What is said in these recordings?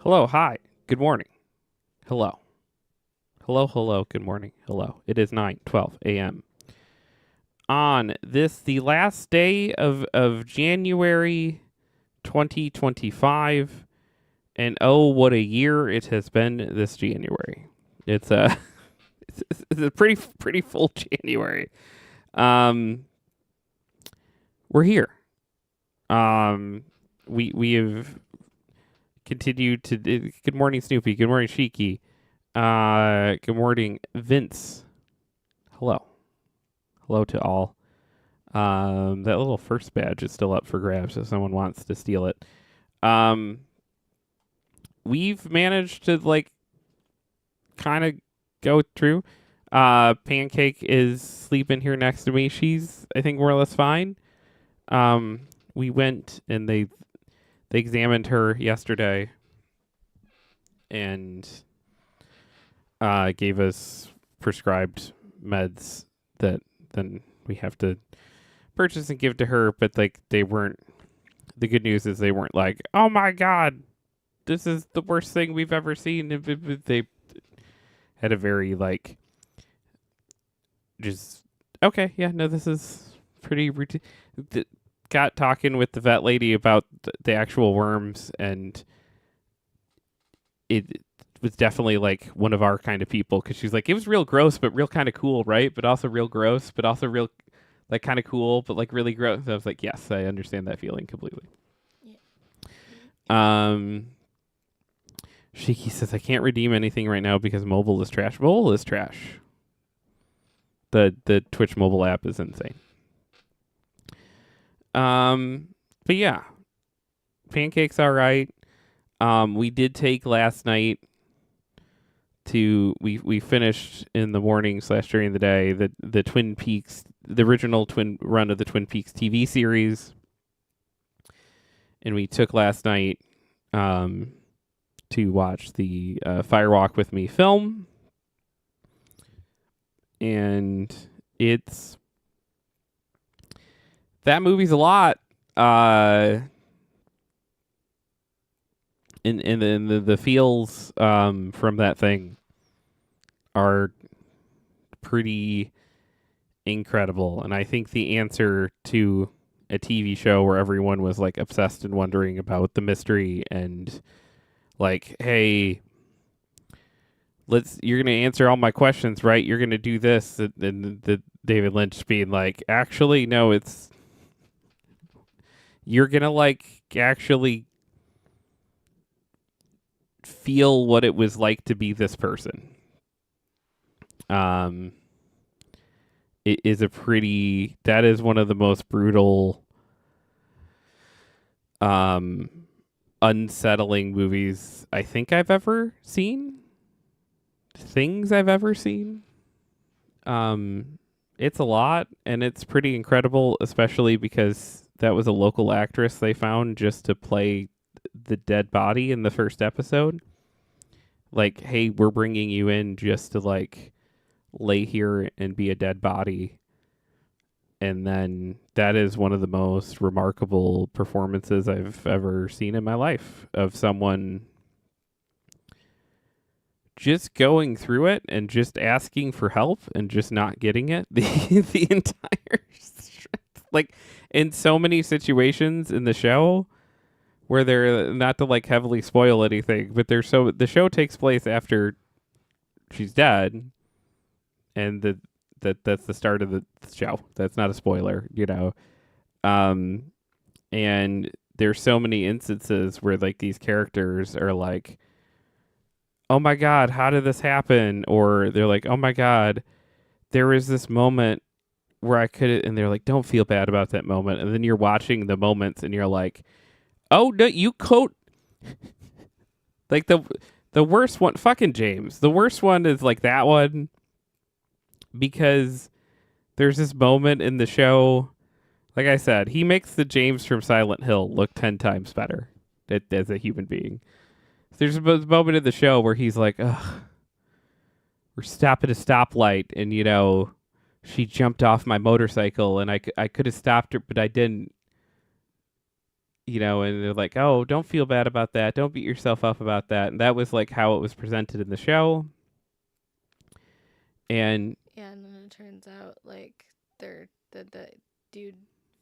Hello, hi, good morning. Hello. Hello, good morning. Hello. It is 9:12 a.m. On the last day of January 2025, and oh, what a year it has been this January. It's a it's a pretty full January. Um, we're here. Um, we have continued to. Good morning, Snoopy. Good morning, Shiki. Good morning, Vince. Hello. Hello to all. That little first badge is still up for grabs if someone wants to steal it. Um, we've managed to kind of go through. Pancake is sleeping here next to me. She's, I think, more or less fine. We went and they examined her yesterday and gave us prescribed meds that then we have to purchase and give to her, but they weren't. The good news is they weren't like, oh my god, this is the worst thing we've ever seen. They had a very just okay, yeah, no, this is pretty routine. Got talking with the vet lady about the actual worms, and it was definitely one of our kind of people because she's like, it was real gross, but real kind of cool, right? But also real gross, but also real kind of cool, but really gross. I was like, yes, I understand that feeling completely. Um, Shiki says I can't redeem anything right now because mobile is trash. Mobile is trash. The Twitch mobile app is insane. But yeah, Pancake's all right. We did take last night we finished in the morning / during the day the Twin Peaks, the original twin run of the Twin Peaks TV series, and we took last night to watch the Firewalk with Me film, and that movie's a lot. And the feels from that thing are pretty incredible, and I think the answer to a TV show where everyone was obsessed and wondering about the mystery and hey, you're gonna answer all my questions, right? You're gonna do this, and the David Lynch being actually no, you're gonna actually feel what it was like to be this person. It is that is one of the most brutal, unsettling movies I think I've ever seen. Things I've ever seen. It's a lot, and it's pretty incredible, especially because that was a local actress they found just to play the dead body in the first episode. Hey, we're bringing you in just to lay here and be a dead body. And then that is one of the most remarkable performances I've ever seen in my life, of someone just going through it and just asking for help and just not getting it the entire in so many situations in the show where they're, not to heavily spoil anything, but the show takes place after she's dead, and that's the start of the show. That's not a spoiler, and there's so many instances where these characters are oh my god, how did this happen? Or they're oh my god, there was this moment where I could, and they're don't feel bad about that moment. And then you're watching the moments and you're oh no, you quote the worst one, fucking James. The worst one is that one, because there's this moment in the show. Like I said, he makes the James from Silent Hill look 10 times better as a human being. There's a moment in the show where he's ugh, we're stopping at a stoplight, and she jumped off my motorcycle, and I could have stopped her, but I didn't. you know, and they're like, oh, don't feel bad about that. Don't beat yourself up about that. And that was like how it was presented in the show. And Yeah, and then it turns out like the dude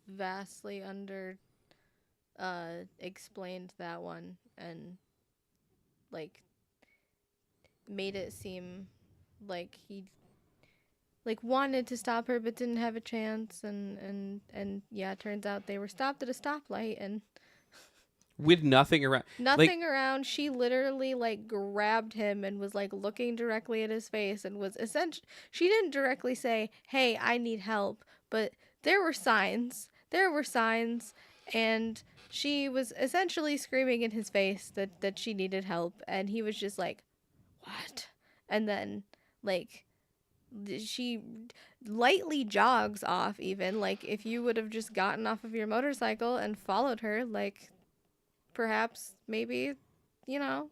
vastly under explained that one and like made it seem like he like wanted to stop her but didn't have a chance and yeah, it turns out they were stopped at a stoplight and with nothing around, like, nothing around. She literally like grabbed him and was like looking directly at his face and was essentially she didn't directly say, "Hey, I need help," but there were signs. There were signs and she was essentially screaming in his face that she needed help and he was just like, "What?" And then like she lightly jogs off even like if you would have just gotten off of your motorcycle and followed her like perhaps maybe you know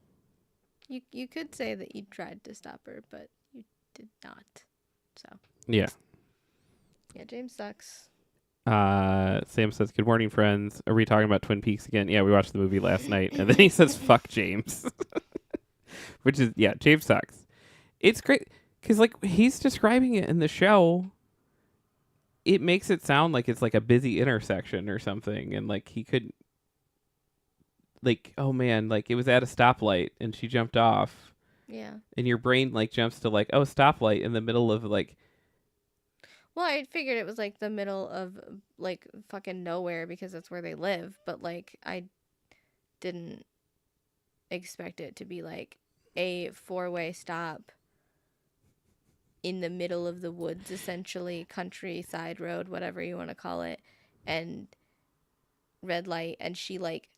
you could say that you tried to stop her but you did not so yeah. yeah James sucks. Sam says, "Good morning, friends. Are we talking about Twin Peaks again?" Yeah, we watched the movie last night, and then he says, "Fuck James," which is yeah, James sucks. It's great because like he's describing it in the show. It makes it sound like it's like a busy intersection or something, and like he could like, oh man, like it was at a stoplight and she jumped off, Yeah, and your brain like jumps to like, oh, stoplight in the middle of like, well I figured it was like the middle of like fucking nowhere because that's where they live but like I didn't expect it to be like a four-way stop in the middle of the woods essentially countryside road whatever you want to call it and red light and she like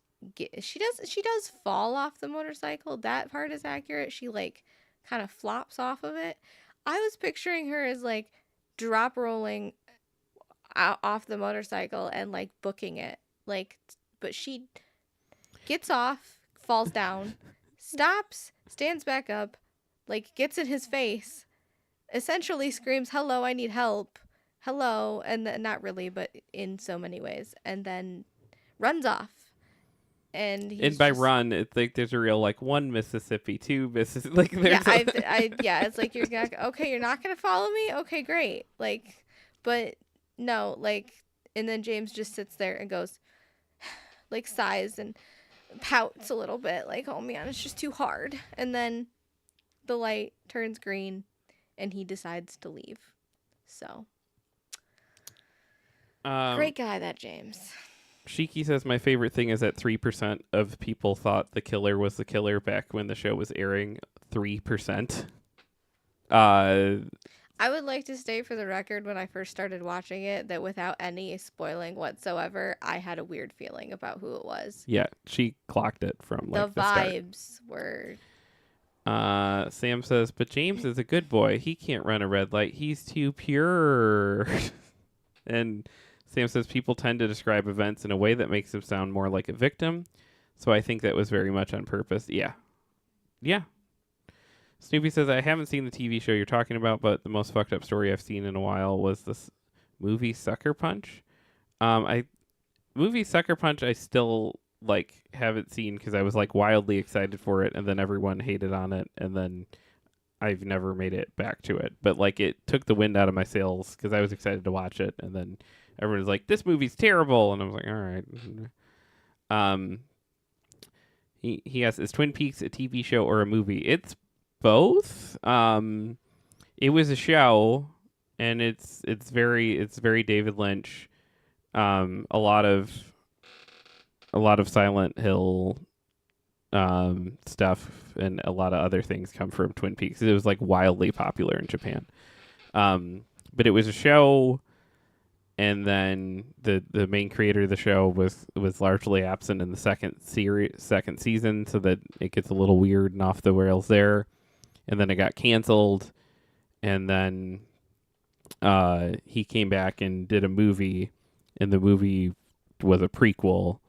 she does fall off the motorcycle. That part is accurate. She like kind of flops off of it. I was picturing her as like drop rolling out off the motorcycle and like booking it. Like but she gets off, falls down, stops, stands back up, like gets in his face, essentially screams, "Hello, I need help." Hello, and not really, but in so many ways. And then runs off and and he's by just run, it's like there's a real like one Mississippi, two Mississippi, like yeah there's yeah it's like you're not okay you're not gonna follow me okay great like but no like and then James just sits there and goes like sighs and pouts a little bit like oh man it's just too hard and then the light turns green and he decides to leave so um. great guy that James. Shiki says my favorite thing is that 3% of people thought the killer was the killer back when the show was airing. 3%. Uh, I would like to state for the record when I first started watching it that without any spoiling whatsoever, I had a weird feeling about who it was. yeah, she clocked it from The like the start. vibes were Sam says, but James is a good boy. He can't run a red light. He's too pure. And Sam says people tend to describe events in a way that makes them sound more like a victim. So I think that was very much on purpose. Yeah. Yeah. Snoopy says, I haven't seen the TV show you're talking about, but the most fucked up story I've seen in a while was this movie Sucker Punch. I movie Sucker Punch I still like haven't seen because I was like wildly excited for it and then everyone hated on it and then I've never made it back to it. But like it took the wind out of my sails because I was excited to watch it and then everyone was like, this movie's terrible and I was like, all right. He asks, is Twin Peaks a TV show or a movie? It's both. It was a show and it's very David Lynch. A lot of Silent Hill stuff and a lot of other things come from Twin Peaks. It was like wildly popular in Japan. But it was a show, and then the main creator of the show was largely absent in the second season, so that it gets a little weird and off the rails there. And then it got canceled, and then he came back and did a movie, and the movie was a prequel.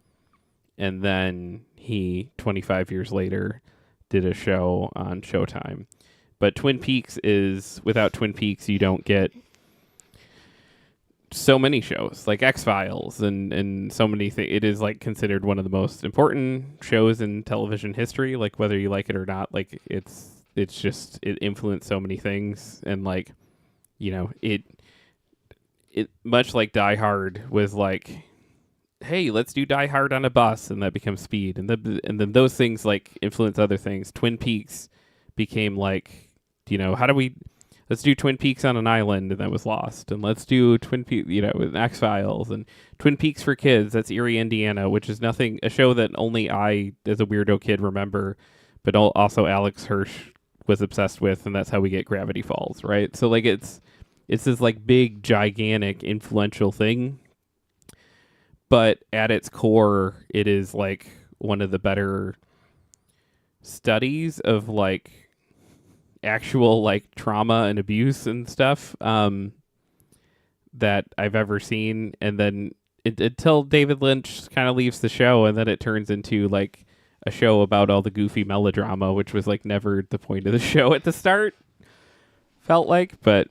And then he, 25 years later, did a show on Showtime. But Twin Peaks is, without Twin Peaks, you don't get so many shows like X-Files and so many things. It is like considered one of the most important shows in television history, like whether you like it or not. Like it's just it influenced so many things, and like, you know, it much like Die Hard was like, hey, let's do Die Hard on a bus, and that becomes Speed, and then those things like influence other things. Twin Peaks became like, you know, how do we let's do Twin Peaks on an island, and that was Lost, and let's do Twin Peaks, you know, with X Files and Twin Peaks for kids. That's Erie, Indiana, which is a show that only I, as a weirdo kid, remember, but also Alex Hirsch was obsessed with, and that's how we get Gravity Falls, right? So like it's this like big, gigantic, influential thing, but at its core, it is like one of the better studies of like actual like trauma and abuse and stuff that I've ever seen. And then until David Lynch kind of leaves the show, and then it turns into like a show about all the goofy melodrama, which was like never the point of the show at the start, felt like. But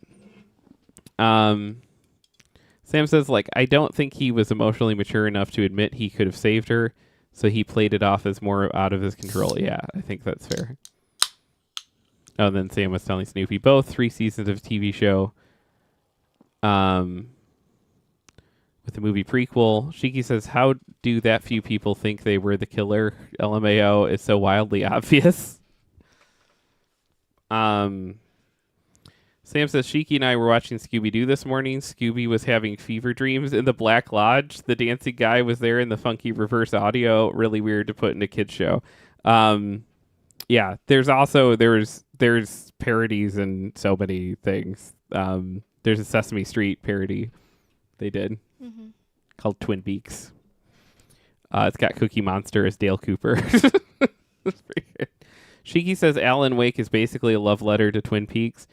Sam says, like, I don't think he was emotionally mature enough to admit he could have saved her, so he played it off as more out of his control. Yeah, I think that's fair. Oh, and then Sam was telling Snoopy, both 3 seasons of TV show with the movie prequel. Shiki says, how do that few people think they were the killer? LMAO is so wildly obvious. Sam says, Shiki and I were watching Scooby-Doo this morning. Scooby was having fever dreams in the Black Lodge. The dancing guy was there in the funky reverse audio. Really weird to put in a kid's show. Yeah, there's parodies in so many things. There's a Sesame Street parody they did called Twin Peaks. It's got Cookie Monster as Dale Cooper. That's pretty good. Shiki says Alan Wake is basically a love letter to Twin Peaks.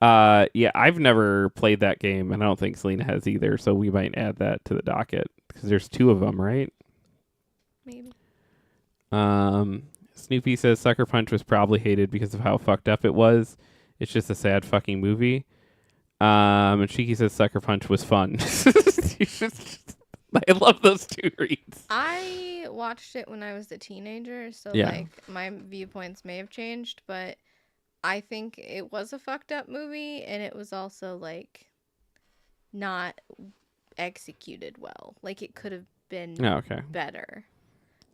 Yeah, I've never played that game, and I don't think Selena has either, so we might add that to the docket, because there's 2 of them, right? Maybe. Snoopy says Sucker Punch was probably hated because of how fucked up it was. It's just a sad fucking movie. And Shiki says Sucker Punch was fun. I love those 2 reads. I watched it when I was a teenager, so Yeah. like my viewpoints may have changed, but I think it was a fucked up movie, and it was also like not executed well. Like it could have been better.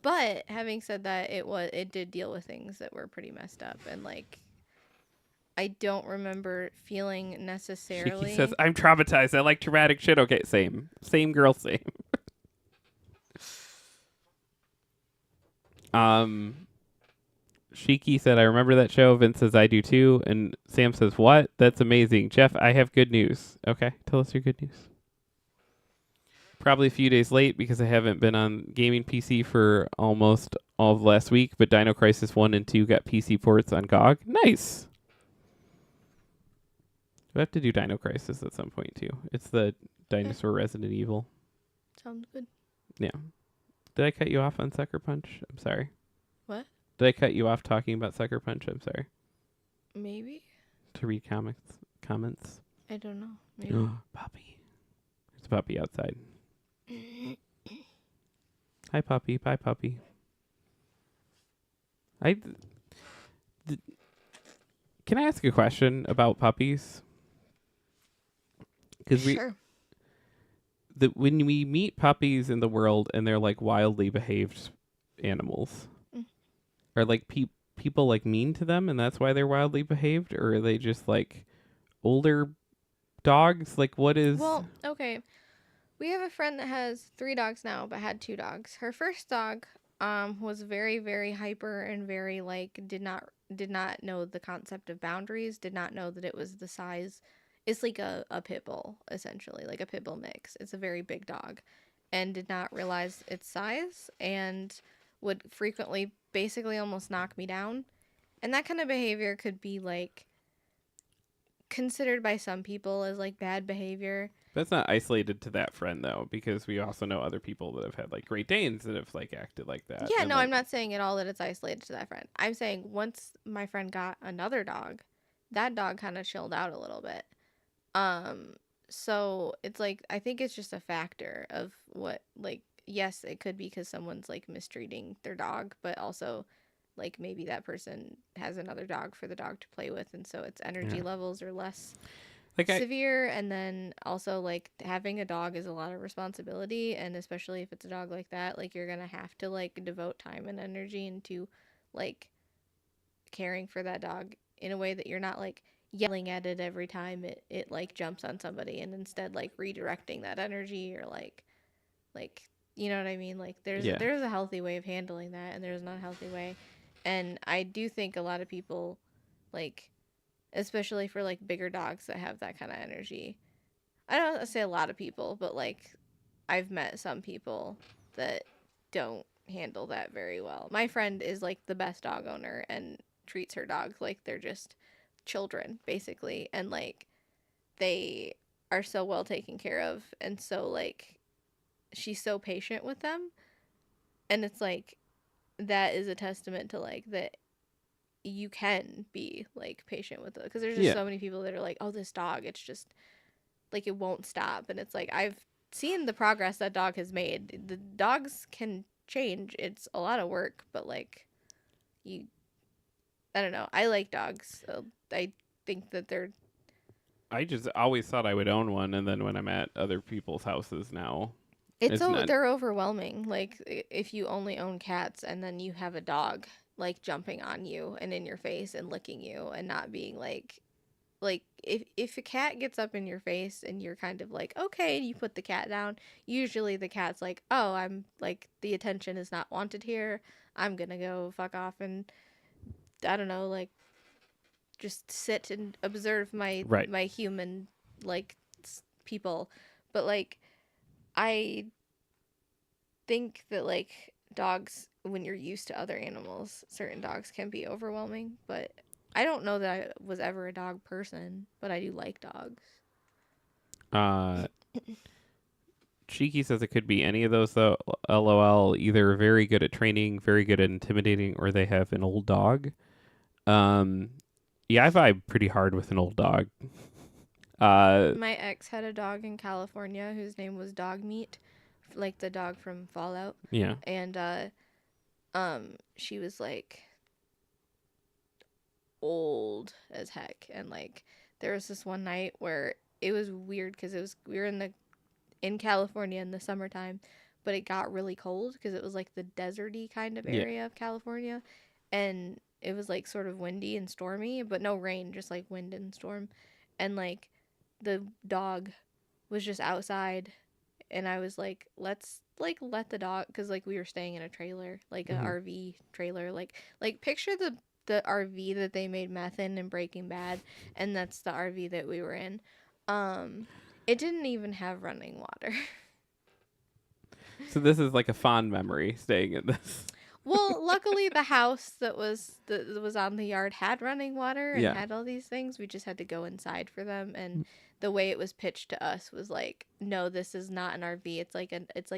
But having said that, it did deal with things that were pretty messed up, and like I don't remember feeling necessarily. Shiki says I'm traumatized. I like traumatic shit. Okay, same girl, same. Shiki said, I remember that show. Vince says, I do too. And Sam says, what? That's amazing. Jeff, I have good news. Okay, tell us your good news. Probably a few days late because I haven't been on gaming PC for almost all of last week, but Dino Crisis 1 and 2 got PC ports on GOG. Nice. We'll have to do Dino Crisis at some point too. It's the dinosaur Resident Evil. Sounds good. Yeah. Did I cut you off on Sucker Punch? I'm sorry. What? Did I cut you off talking about Sucker Punch? I'm sorry. Maybe. To read comments. I don't know. Maybe. Puppy. There's a puppy outside. Hi, puppy. Bye, puppy. Can I ask a question about puppies? Because Sure. when we meet puppies in the world and they're like wildly behaved animals, are like people like mean to them and that's why they're wildly behaved, or are they just like older dogs? Like what is? Well, okay. We have a friend that has 3 dogs now, but had 2 dogs. Her first dog was very, very hyper and very like did not know the concept of boundaries, did not know that it was the size. It's like a pit bull, essentially, like a pit bull mix. It's a very big dog, and did not realize its size, and would frequently basically almost knock me down. And that kind of behavior could be like considered by some people as like bad behavior. That's not isolated to that friend though, because we also know other people that have had like Great Danes that have like acted like that. Yeah, and, no, like, I'm not saying at all that it's isolated to that friend. I'm saying once my friend got another dog, that dog kind of chilled out a little bit. So it's like I think it's just a factor of what like yes, it could be because someone's like mistreating their dog, but also like maybe that person has another dog for the dog to play with, and so its energy Yeah. levels are less Like I severe. And then also like having a dog is a lot of responsibility, and especially if it's a dog like that, like you're gonna have to like devote time and energy into like caring for that dog in a way that you're not like yelling at it every time it like jumps on somebody, and instead like redirecting that energy, or like you know what I mean? Like yeah. there's a healthy way of handling that, and there's not a healthy way. And I do think a lot of people like, especially for like bigger dogs that have that kind of energy. I don't say a lot of people, but like I've met some people that don't handle that very well. My friend is like the best dog owner and treats her dogs like they're just children basically, and like they are so well taken care of, and so like she's so patient with them, and it's like that is a testament to like that you can be like patient with it, because there's just Yeah. so many people that are like, oh, this dog, it's just like it won't stop. And it's like I've seen the progress that dog has made. The dogs can change. It's a lot of work, but like you I don't know. I like dogs. So I think that they're I just always thought I would own one, and then when I'm at other people's houses now, it's it's so not. they're overwhelming. Like if you only own cats and then you have a dog like jumping on you and in your face and licking you and not being like if a cat gets up in your face and you're kind of like okay, and you put the cat down, usually the cat's like, oh, I'm like the attention is not wanted here, I'm gonna go fuck off and I don't know, like just sit and observe Right. my human like people. But like I think that like dogs, when you're used to other animals, certain dogs can be overwhelming. But I don't know that I was ever a dog person, but I do like dogs. Uh, Cheeky says it could be any of those though. LOL. Either very good at training, very good at intimidating, or they have an old dog. Um, yeah, I vibe pretty hard with an old dog. My ex had a dog in California whose name was Dog Meat, like the dog from Fallout. Yeah, And she was like old as heck, and like there was this one night where it was weird because it was we were in California in the summertime, but it got really cold because it was like the deserty kind of yeah. area of California, and it was like sort of windy and stormy, but no rain, just like wind and storm. And like the dog was just outside, and I was like, let's like let the dog, because like we were staying in a trailer, like a Hmm. RV trailer, like picture the RV that they made meth in Breaking Bad, and that's the RV that we were in. Um, it didn't even have running water. So this is like a fond memory staying in this. Well, luckily the house that was on the yard had running water and Yeah. had all these things. We just had to go inside for them, and the way it was pitched to us was like, no, this is not an RV. It's like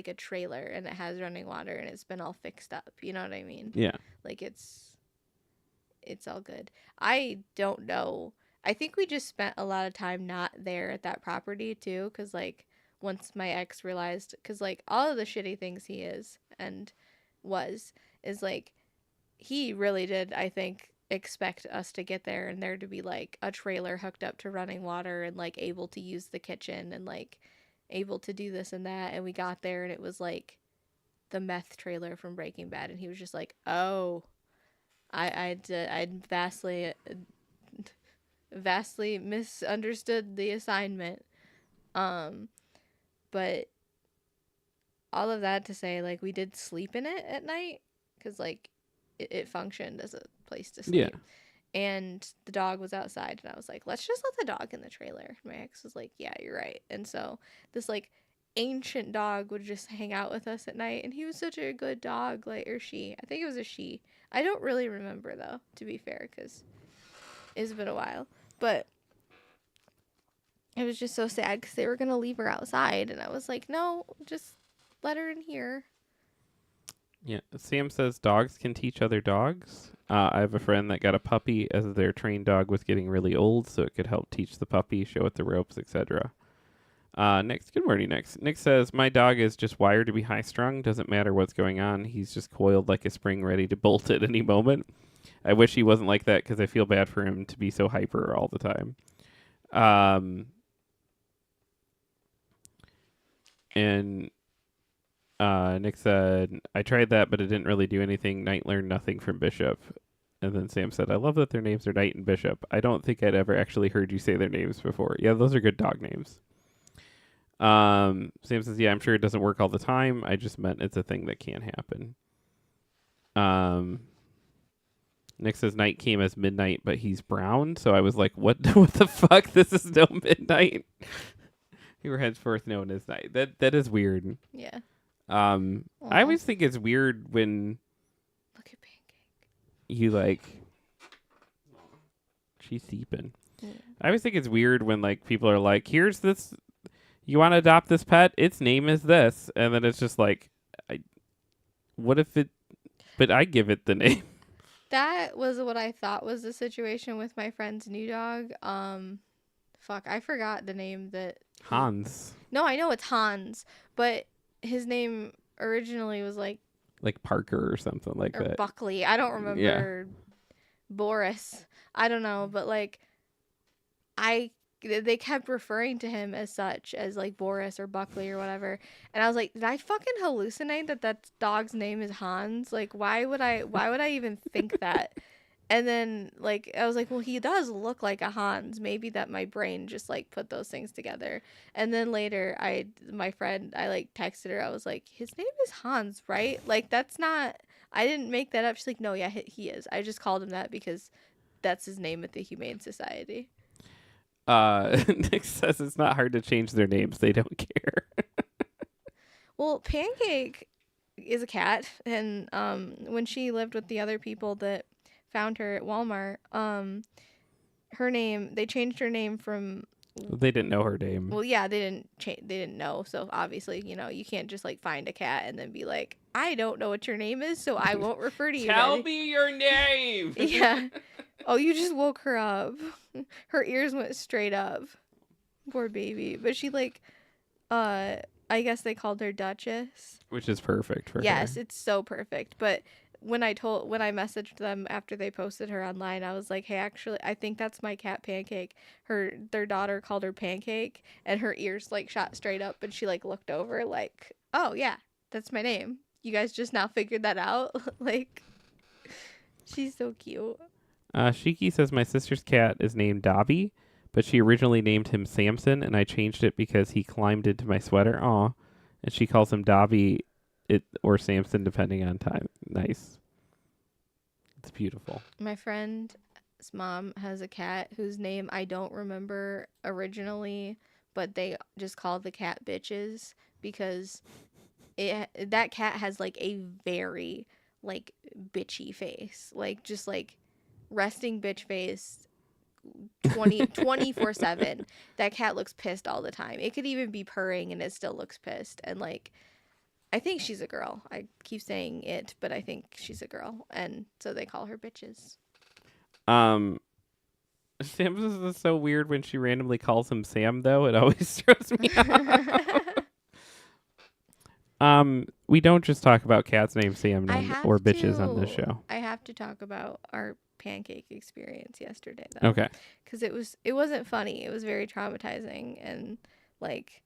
a trailer, and it has running water, and it's been all fixed up. You know what I mean? Yeah. Like it's all good. I don't know. I think we just spent a lot of time not there at that property too, cuz like once my ex realized, cuz like all of the shitty things he is and was is like he really did, I think, expect us to get there and there to be like a trailer hooked up to running water and like able to use the kitchen and like able to do this and that, and we got there and it was like the meth trailer from Breaking Bad, and he was just like, "Oh, I'd vastly misunderstood the assignment." Um, but all of that to say, like we did sleep in it at night because like it functioned as a place to Yeah. sleep, and the dog was outside, and I was like, let's just let the dog in the trailer. My ex was like, yeah, you're right. And so this like ancient dog would just hang out with us at night, and he was such a good dog, like, or she, I think it was a she. I don't really remember though, to be fair, because it's been a while. But it was just so sad because they were gonna leave her outside, and I was like, no, just let her in here. Yeah. Sam says dogs can teach other dogs. I have a friend that got a puppy as their trained dog was getting really old, so it could help teach the puppy, show it the ropes, etc. Next, good morning, next. Nick says, my dog is just wired to be high strung. Doesn't matter what's going on. He's just coiled like a spring ready to bolt at any moment. I wish he wasn't like that because I feel bad for him to be so hyper all the time. And Nick said, I tried that, but it didn't really do anything. Knight learned nothing from Bishop. And then Sam said, I love that their names are Knight and Bishop. I don't think I'd ever actually heard you say their names before. Yeah, those are good dog names. Sam says, yeah, I'm sure it doesn't work all the time. I just meant it's a thing that can happen. Nick says Knight came as Midnight, but he's brown. So I was like, what the fuck? This is no Midnight. You were henceforth known as Knight. That is weird. Yeah. I Aw. always think it's weird when Look at Pancake. you like she's seeping. Yeah. I always think it's weird when like people are like, here's this, you want to adopt this pet, its name is this, and then it's just like, what if it, but I give it the name. That was what I thought was the situation with my friend's new dog. Fuck, I forgot the name that Hans. No, I know it's Hans, but his name originally was like Parker or something like or that. Buckley. I don't remember. Boris. I don't know, but like they kept referring to him as such as like Boris or Buckley or whatever. And I was like, did I fucking hallucinate that dog's name is Hans? Like why would I even think that? And then like I was like, well, he does look like a Hans. Maybe that my brain just like put those things together. And then later my friend, I like texted her. I was like, his name is Hans, right? Like that's not, I didn't make that up. She's like, no, yeah, he is. I just called him that because that's his name at the Humane Society. Nick says it's not hard to change their names. They don't care. Well, Pancake is a cat, and when she lived with the other people that found her at Walmart, they changed her name from. They didn't know her name. Well, yeah, they didn't know. So obviously, you can't just like find a cat and then be like, I don't know what your name is, so I won't refer to you. Tell me your name. Yeah. Oh, you just woke her up. Her ears went straight up. Poor baby. But she like, I guess they called her Duchess. Which is perfect for her. Yes, it's so perfect. But when I messaged them after they posted her online, I was like, hey, actually, I think that's my cat Pancake. Their daughter called her Pancake, and her ears like shot straight up, and she like looked over like, oh yeah, that's my name. You guys just now figured that out. Like, she's so cute. Shiki says my sister's cat is named Dobby, but she originally named him Samson, and I changed it because he climbed into my sweater. Aw. And she calls him Dobby or Samson, depending on time. Nice. It's beautiful. My friend's mom has a cat whose name I don't remember originally, but they just call the cat Bitches because that cat has like a very like bitchy face, like just like resting bitch face 24/7. That cat looks pissed all the time. It could even be purring and it still looks pissed. And like I think she's a girl. I keep saying it, but I think she's a girl, and so they call her Bitches. Sam is so weird when she randomly calls him Sam, though. It always throws me off. We don't just talk about cats named Sam or bitches on this show. I have to talk about our pancake experience yesterday, though. Okay. Because it wasn't funny. It was very traumatizing, and like,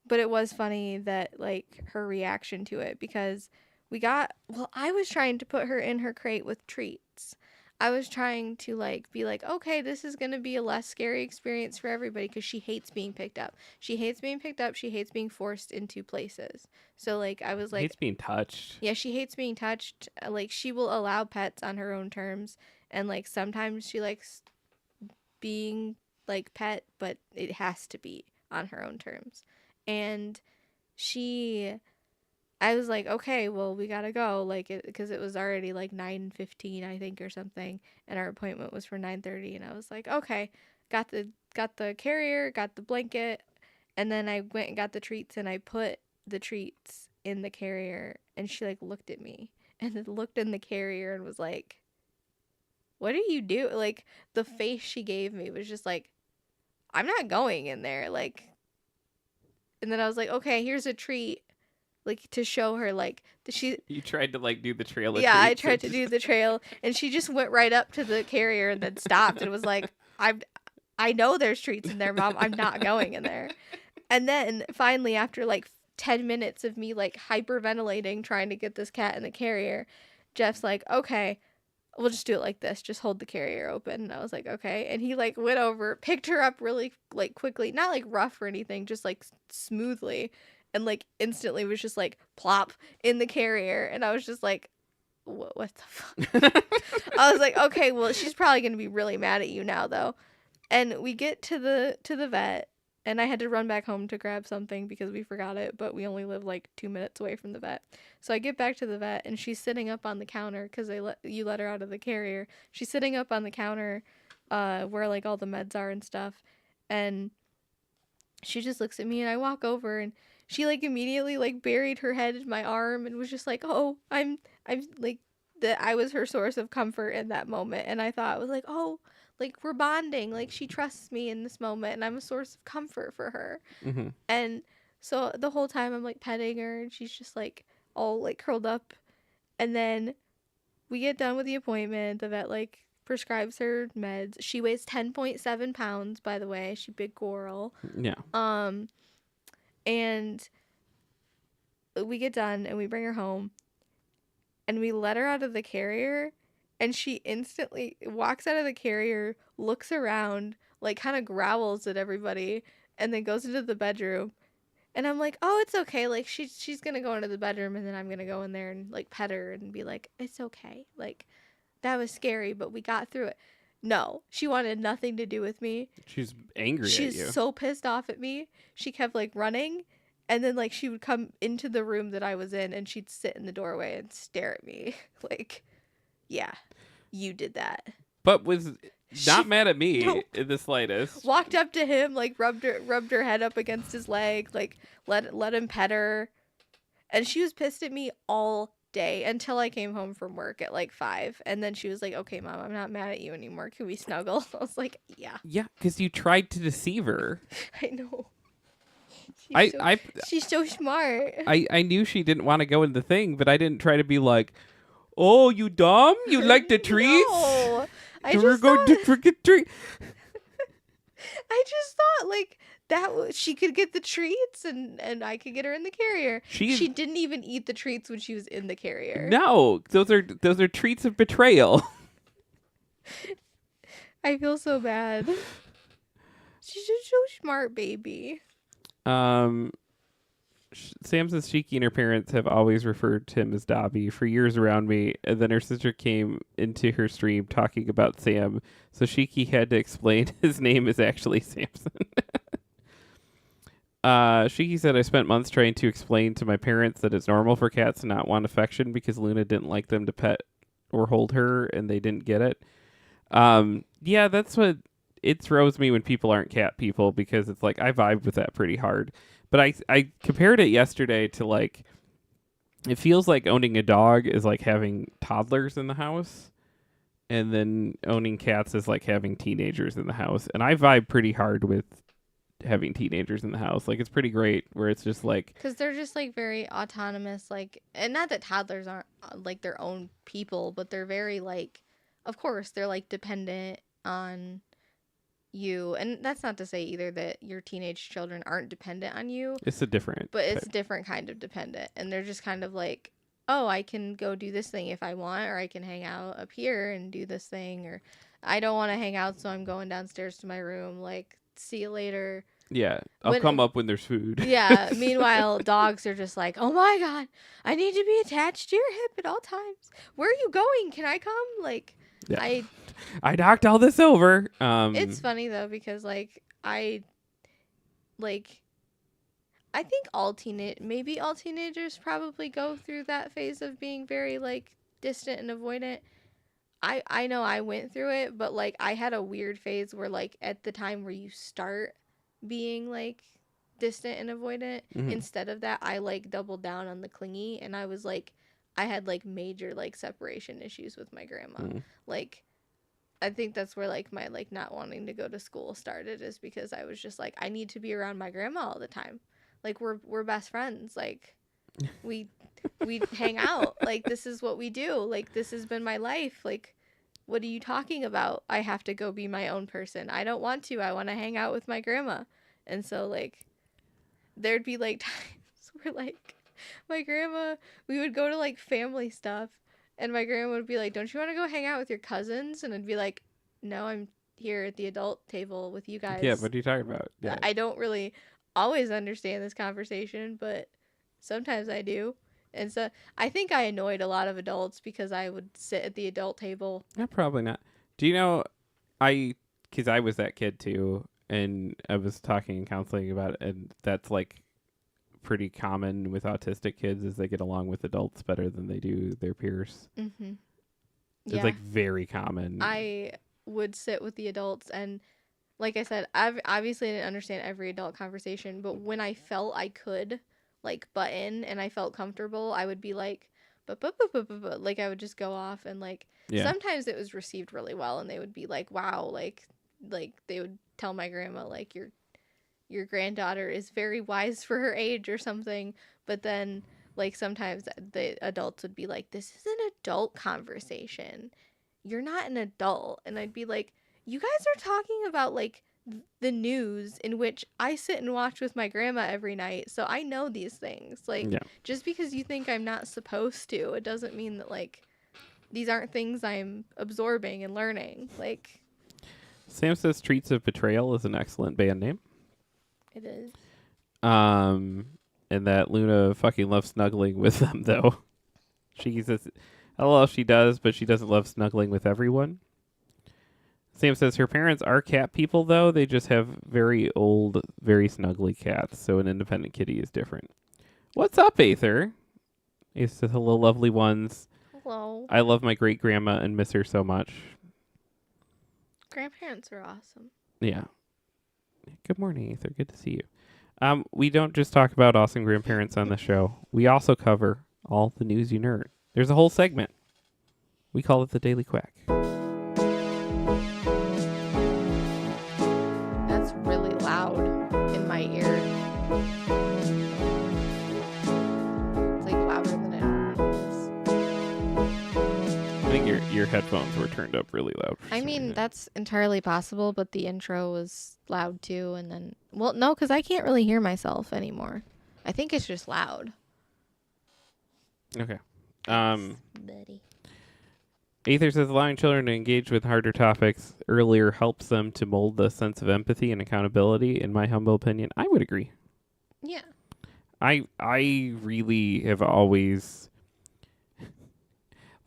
but it was funny that like her reaction to it, because I was trying to put her in her crate with treats. I was trying to like be like, okay, this is gonna be a less scary experience for everybody, because she hates being picked up. She hates being picked up. She hates being forced into places. So like I was like, hates being touched. Yeah, she hates being touched. Like she will allow pets on her own terms, and like sometimes she likes being like pet, but it has to be on her own terms. And I was like, okay, well, we gotta go, like, because it was already like 9:15, I think, or something, and our appointment was for 9:30, and I was like, okay, got the carrier, got the blanket, and then I went and got the treats, and I put the treats in the carrier, and she like looked at me, and then looked in the carrier and was like, what do you do? Like, the face she gave me was just like, I'm not going in there, like, And then I was like, okay, here's a treat, like to show her, like she. You tried to like do the trail of Yeah, I treats. tried to do the trail, and she just went right up to the carrier and then stopped and was like, I know there's treats in there, Mom. I'm not going in there. And then finally, after like 10 minutes of me like hyperventilating trying to get this cat in the carrier, Jeff's like, okay, we'll just do it like this. Just hold the carrier open. And I was like, okay. And he like went over, picked her up really like quickly, not like rough or anything, just like smoothly. And like instantly was just like plop in the carrier. And I was just like, what the fuck? I was like, okay, well, she's probably going to be really mad at you now though. And we get to the vet, and I had to run back home to grab something because we forgot it, but we only live like 2 minutes away from the vet. So I get back to the vet, and she's sitting up on the counter because you let her out of the carrier. She's sitting up on the counter, where like all the meds are and stuff, and she just looks at me, and I walk over, and she like immediately like buried her head in my arm and was just like, oh, I'm like that I was her source of comfort in that moment, and I thought I was like, oh, like we're bonding, like she trusts me in this moment, and I'm a source of comfort for her. Mm-hmm. And so the whole time I'm like petting her, and she's just like all like curled up, and then we get done with the appointment. The vet like prescribes her meds. She weighs 10.7 pounds, by the way. She big girl. Yeah. And we get done and we bring her home, and we let her out of the carrier, and she instantly walks out of the carrier, looks around, like kind of growls at everybody, and then goes into the bedroom. And I'm like, oh, it's okay. Like she's gonna go into the bedroom, and then I'm gonna go in there and like pet her and be like, it's okay. Like that was scary, but we got through it. No, she wanted nothing to do with me. She's angry at you. She's so pissed off at me. She kept like running, and then like she would come into the room that I was in, and she'd sit in the doorway and stare at me like, yeah, you did that. But was not She- mad at me Nope. in the slightest. Walked up to him, like rubbed her head up against his leg, like let him pet her. And she was pissed at me all day until I came home from work at like 5. And then she was like, okay, Mom, I'm not mad at you anymore. Can we snuggle? I was like, yeah, Yeah, because you tried to deceive her. I know. She's so smart. I knew she didn't want to go in the thing, but I didn't try to be like, oh, you dumb? You like the treats? No, We're going to forget treat. I just thought like that she could get the treats, and I could get her in the carrier. She didn't even eat the treats when she was in the carrier. No, those are treats of betrayal. I feel so bad. She's just so smart, baby. Sam says Shiki and her parents have always referred to him as Dobby for years around me, and then her sister came into her stream talking about Sam, so Shiki had to explain his name is actually Samson. Shiki said, I spent months trying to explain to my parents that it's normal for cats to not want affection because Luna didn't like them to pet or hold her, and they didn't get it. Yeah, that's what it throws me when people aren't cat people, because it's like I vibe with that pretty hard. But I compared it yesterday to like, it feels like owning a dog is like having toddlers in the house, and then owning cats is like having teenagers in the house. And I vibe pretty hard with having teenagers in the house. Like, it's pretty great where it's just like, because they're just like very autonomous, like, and not that toddlers aren't like their own people, but they're very like, of course they're like dependent on you. And that's not to say either that your teenage children aren't dependent on you, it's a different but it's type. a different kind of dependent, and they're just kind of like, oh, I can go do this thing if I want, or I can hang out up here and do this thing, or I don't want to hang out, so I'm going downstairs to my room, like, see you later. Yeah, I'll come up when there's food. Yeah, meanwhile dogs are just like, oh my god, I need to be attached to your hip at all times. Where are you going? Can I come? Like, Yeah. I knocked all this over. It's funny though, because like I think maybe all teenagers probably go through that phase of being very like distant and avoidant. I know I went through it, but like I had a weird phase where like at the time where you start being like distant and avoidant, instead of that I like doubled down on the clingy, and I was like, I had like major like separation issues with my grandma. Like, I think that's where like my like not wanting to go to school started, is because I was just like, I need to be around my grandma all the time. Like we're best friends. Like we we hang out. Like this is what we do. Like this has been my life. Like what are you talking about? I have to go be my own person. I don't want to. I want to hang out with my grandma. And so like there'd be like times where like my grandma, we would go to like family stuff and my grandma would be like, "Don't you want to go hang out with your cousins?" And I'd be like, "No, I'm here at the adult table with you Yeah, guys." what are you talking about? Yeah. I don't really always understand this conversation, but sometimes I do. And so I think I annoyed a lot of adults because I would sit at the adult table. Yeah, probably not. Do you know, because I was that kid too, and I was talking and counseling about it, and that's like pretty common with autistic kids is they get along with adults better than they do their peers. Mm-hmm. It's Yeah. like very common. I would sit with the adults and like I said, I've obviously didn't understand every adult conversation, but when I felt I could like butt in and I felt comfortable, I would be like but like I would just go off and like Yeah. sometimes it was received really well and they would be like, "Wow," like they would tell my grandma like your granddaughter is very wise for her age or something, but then like sometimes the adults would be like, "This is an adult conversation. You're not an adult." And I'd be like, "You guys are talking about like the news in which I sit and watch with my grandma every night, so I know these things. Like Yeah. just because you think I'm not supposed to, it doesn't mean that like these aren't things I'm absorbing and learning." Like Sam says Streets of Betrayal is an excellent band name. it is. And that Luna fucking loves snuggling with them, though. She says, I don't know if she does, but she doesn't love snuggling with everyone. Sam says her parents are cat people, though. They just have very old, very snuggly cats, so an independent kitty is different. What's up, Aether? He says, hello, lovely ones. Hello. I love my great-grandma and miss her so much. Grandparents are awesome. Yeah. Good morning, Aether. Good to see you. We don't just talk about awesome grandparents on the show. We also cover all the news you nerd. There's a whole segment. We call it the Daily Quack. That's really loud in my ear. It's like louder than it normally is. I think your headphones were turned up really loud. I mean, that's entirely possible, but the intro was loud too. And then, well, no, because I can't really hear myself anymore. I think it's just loud. Okay. Buddy. Aether says allowing children to engage with harder topics earlier helps them to mold the sense of empathy and accountability. In my humble opinion, I would agree. Yeah. I really have always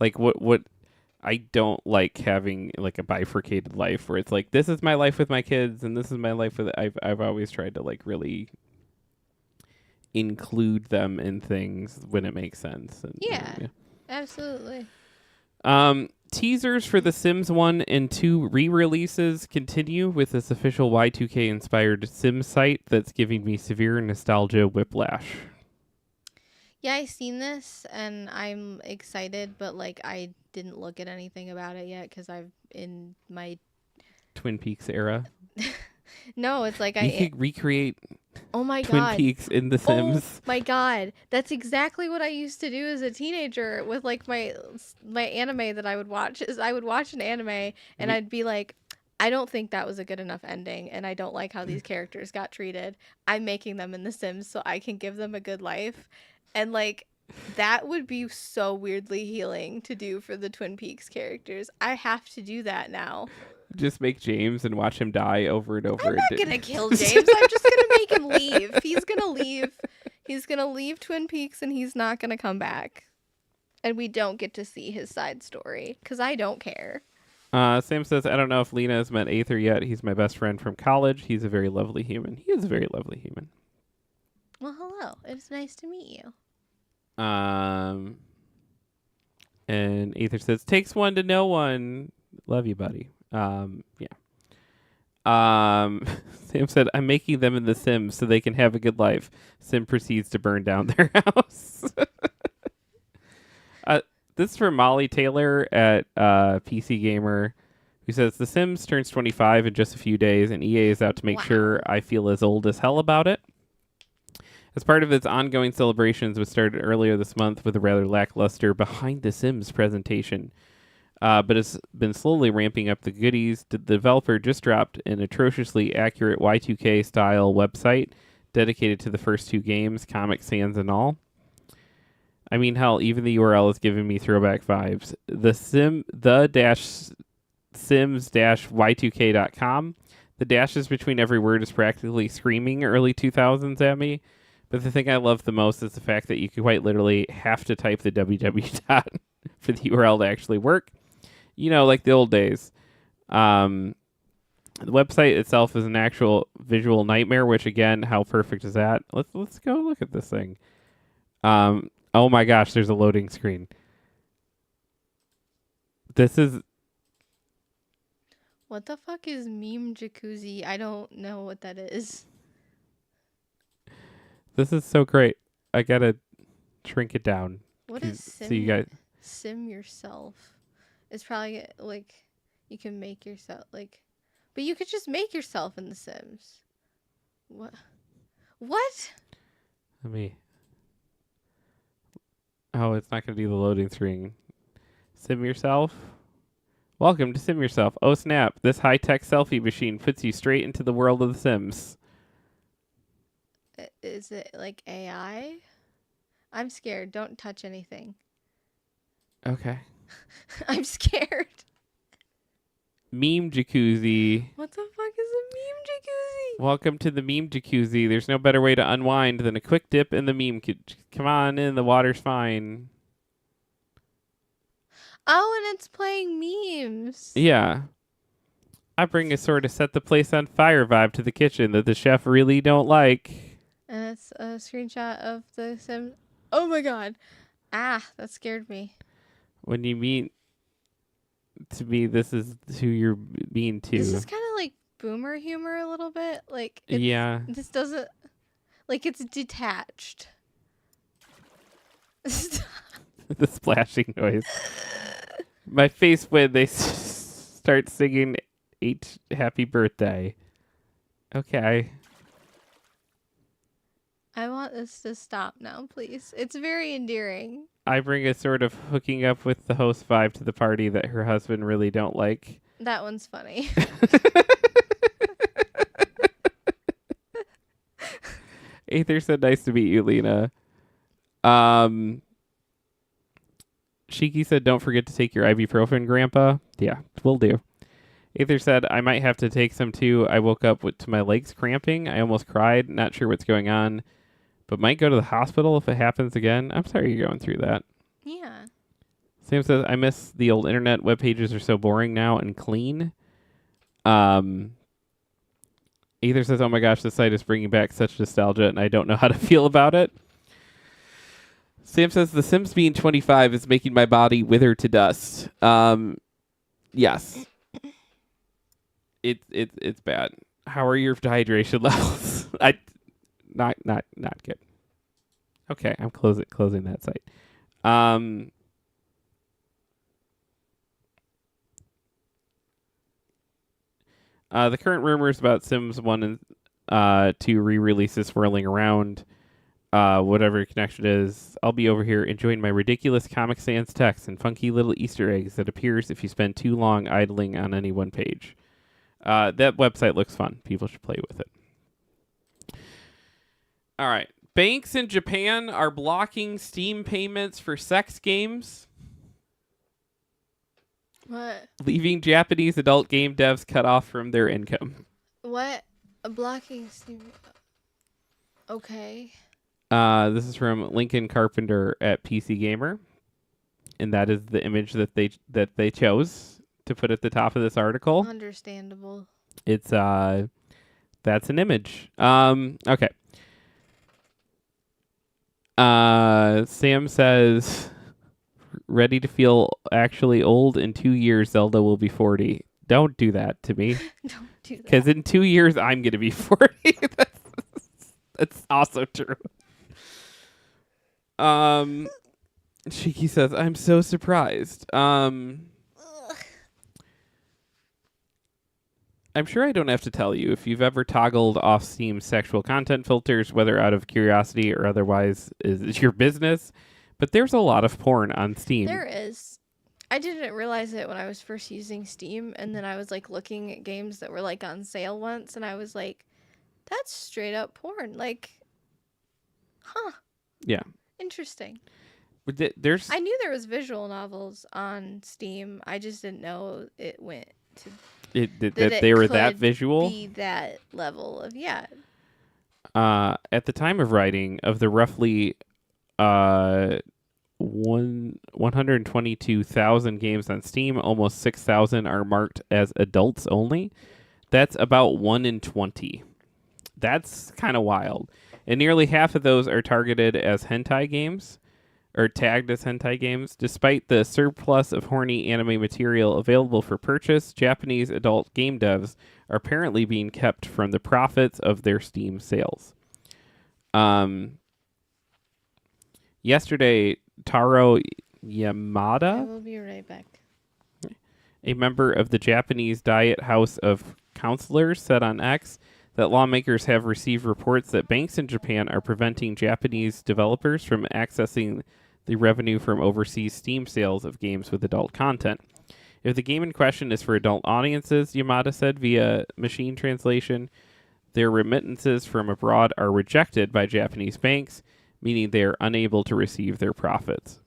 like what I don't like having like a bifurcated life where it's like this is my life with my kids and this is my life with I've always tried to like really include them in things when it makes sense. And, Yeah. Absolutely. Teasers for The Sims 1 and 2 re-releases continue with this official Y2K-inspired Sims site that's giving me severe nostalgia whiplash. Yeah, I seen this and I'm excited, but like I didn't look at anything about it yet because I've in my Twin Peaks era. no, it's like You could recreate oh my Twin god. Peaks in The Sims. Oh my god, that's exactly what I used to do as a teenager with like my anime that I would watch. Is I would watch an anime and I'd be like, I don't think that was a good enough ending, and I don't like how these characters got treated. I'm making them in The Sims so I can give them a good life, and like that would be so weirdly healing to do for the Twin Peaks characters. I have to do that now. Just make James and watch him die over and over. I'm not gonna kill James. I'm just gonna make him leave. He's gonna leave. He's gonna leave Twin Peaks and he's not gonna come back. And we don't get to see his side story because I don't care. Sam says, I don't know if Lena has met Aether yet. He's my best friend from college. He's a very lovely human. He is a very lovely human. Well, hello. It's nice to meet you. And Aether says, takes one to know one. Love you, buddy. Yeah. Sam said, I'm making them in The Sims so they can have a good life. Sim proceeds to burn down their house. This is from Molly Taylor at PC Gamer, who says, The Sims turns 25 in just a few days, and EA is out to make Wow. sure I feel as old as hell about it. As part of its ongoing celebrations, which started earlier this month with a rather lackluster Behind the Sims presentation, but it's been slowly ramping up the goodies. The developer just dropped an atrociously accurate Y2K style website dedicated to the first two games, Comic Sans and all. I mean, hell, even the URL is giving me throwback vibes. Sims-y2k.com. The dashes between every word is practically screaming early 2000s at me. But the thing I love the most is the fact that you quite literally have to type the www dot for the URL to actually work. You know, like the old days. The website itself is an actual visual nightmare, which again, how perfect is that? Let's go look at this thing. Oh my gosh, there's a loading screen. This is What the fuck is meme jacuzzi? I don't know what that is. so great. I gotta shrink it down. What is So you guys, sim yourself? It's probably like you can make yourself like, but you could just make yourself in The Sims. What? What? let me. Oh, it's not gonna do the loading screen. Sim yourself. Welcome to Sim Yourself. Oh snap! This high-tech selfie machine puts you straight into the world of The Sims. Is it like AI? I'm scared. Don't touch anything. Okay. I'm scared. Meme jacuzzi. What the fuck is a meme jacuzzi? Welcome to the meme jacuzzi. There's no better way to unwind than a quick dip in the meme. Come on in, the water's fine. Oh, and it's playing memes. Yeah. I bring a sort of set the place on fire vibe to the kitchen that the chef really don't like. And it's a screenshot of The Sims. Oh my god. Ah, that scared me. When you mean to me, this is who you're being to. This is kind of like boomer humor a little bit. Like, Yeah. This doesn't. Like, it's detached. The splashing noise. My face when they start singing Happy Birthday. Okay. I want this to stop now, please. It's very endearing. I bring a sort of hooking up with the host vibe to the party that her husband really don't like. That one's funny. Aether said, nice to meet you, Lena. Shiki said, don't forget to take your ibuprofen, Grandpa. Yeah, will do. Aether said, I might have to take some too. I woke up to my legs cramping. I almost cried. Not sure what's going on, but might go to the hospital if it happens again. I'm sorry you're going through that. Yeah. Sam says, I miss the old internet. Web pages are so boring now and clean. Aether says, oh my gosh, this site is bringing back such nostalgia and I don't know how to feel about it. Sam says, The Sims being 25 is making my body wither to dust. Yes. It's bad. How are your hydration levels? Not good. Okay, I'm closing that site. The current rumors about Sims 1 and 2 re-releases swirling around. Whatever your connection is, I'll be over here enjoying my ridiculous Comic Sans text and funky little Easter eggs that appears if you spend too long idling on any one page. That website looks fun. People should play with it. All right. Banks in Japan are blocking Steam payments for sex games, What? leaving Japanese adult game devs cut off from their income. What? A blocking Steam. Okay. This is from Lincoln Carpenter at PC Gamer, and that is the image that they chose to put at the top of this article. Understandable. It's that's an image. Okay. Sam says, ready to feel actually old. In 2 years, Zelda will be 40. Don't do that to me. Don't do that. Because in 2 years, I'm going to be 40. That's also true. Shiki says, I'm so surprised. I'm sure I don't have to tell you if you've ever toggled off Steam's sexual content filters, whether out of curiosity or otherwise is your business. But there's a lot of porn on Steam. There is. I didn't realize it when I was first using Steam, and then I was like looking at games that were like on sale once, and I was like, that's straight up porn. Like, huh. Yeah. Interesting. There's I knew there was visual novels on Steam. I just didn't know it went to that they were that could visual. be that level of At the time of writing, of the roughly 122,000 games on Steam, almost 6,000 are marked as adults only. That's about 1 in 20. That's kind of wild. And nearly half of those are targeted as hentai games, or tagged as hentai games. Despite the surplus of horny anime material available for purchase, Japanese adult game devs are apparently being kept from the profits of their Steam sales. Yesterday, Taro I Yamada, will be right back. a member of the Japanese Diet House of Counselors, said on X that lawmakers have received reports that banks in Japan are preventing Japanese developers from accessing the revenue from overseas Steam sales of games with adult content. If the game in question is for adult audiences, Yamada said via machine translation, their remittances from abroad are rejected by Japanese banks, meaning they are unable to receive their profits.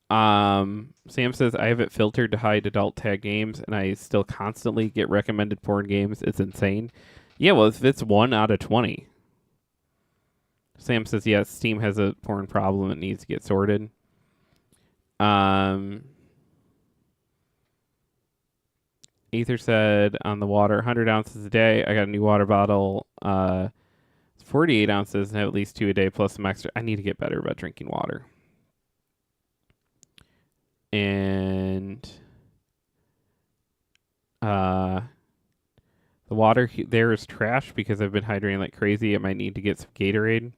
Sam says, I have it filtered to hide adult tag games, and I still constantly get recommended porn games. It's insane. Yeah, well, if it's 1 out of 20. Sam says, yes, Steam has a porn problem. It needs to get sorted. Ether said, on the water, 100 ounces a day. I got a new water bottle. 48 ounces and have at least 2 a day plus some extra. I need to get better about drinking water. And the water there is trash because I've been hydrating like crazy. I might need to get some Gatorade.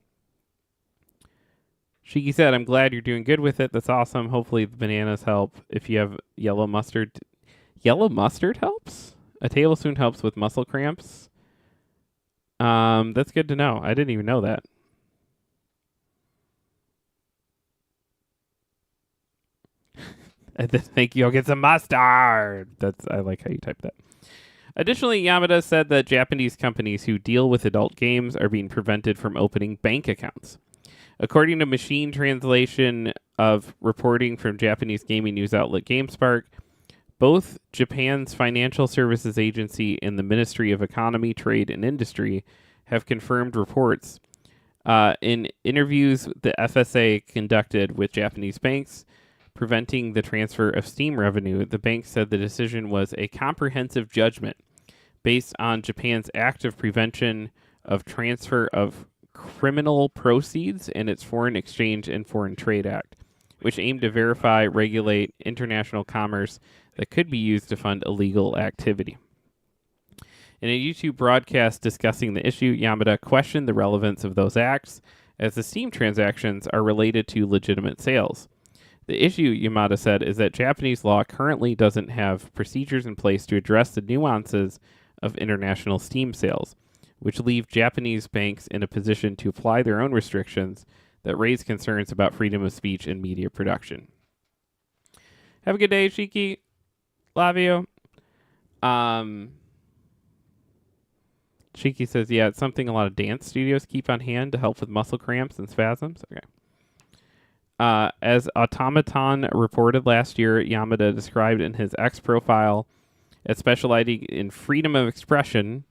Shiki said, I'm glad you're doing good with it. That's awesome. Hopefully the bananas help. If you have yellow mustard helps? A tablespoon helps with muscle cramps. That's good to know. I didn't even know that. Thank you. I'll get some mustard. I like how you type that. Additionally, Yamada said that Japanese companies who deal with adult games are being prevented from opening bank accounts. According to machine translation of reporting from Japanese gaming news outlet GameSpark, both Japan's Financial Services Agency and the Ministry of Economy, Trade, and Industry have confirmed reports. In interviews the FSA conducted with Japanese banks preventing the transfer of Steam revenue, the bank said the decision was a comprehensive judgment based on Japan's active prevention of transfer of criminal proceeds and its Foreign Exchange and Foreign Trade Act, which aimed to verify, regulate international commerce that could be used to fund illegal activity. In a YouTube broadcast discussing the issue, Yamada questioned the relevance of those acts, as the Steam transactions are related to legitimate sales. The issue, Yamada said, is that Japanese law currently doesn't have procedures in place to address the nuances of international Steam sales, which leave Japanese banks in a position to apply their own restrictions that raise concerns about freedom of speech and media production. Have a good day, Shiki. Love you. Shiki says, yeah, it's something a lot of dance studios keep on hand to help with muscle cramps and spasms. Okay. As Automaton reported last year, Yamada described in his X profile as specializing in freedom of expression,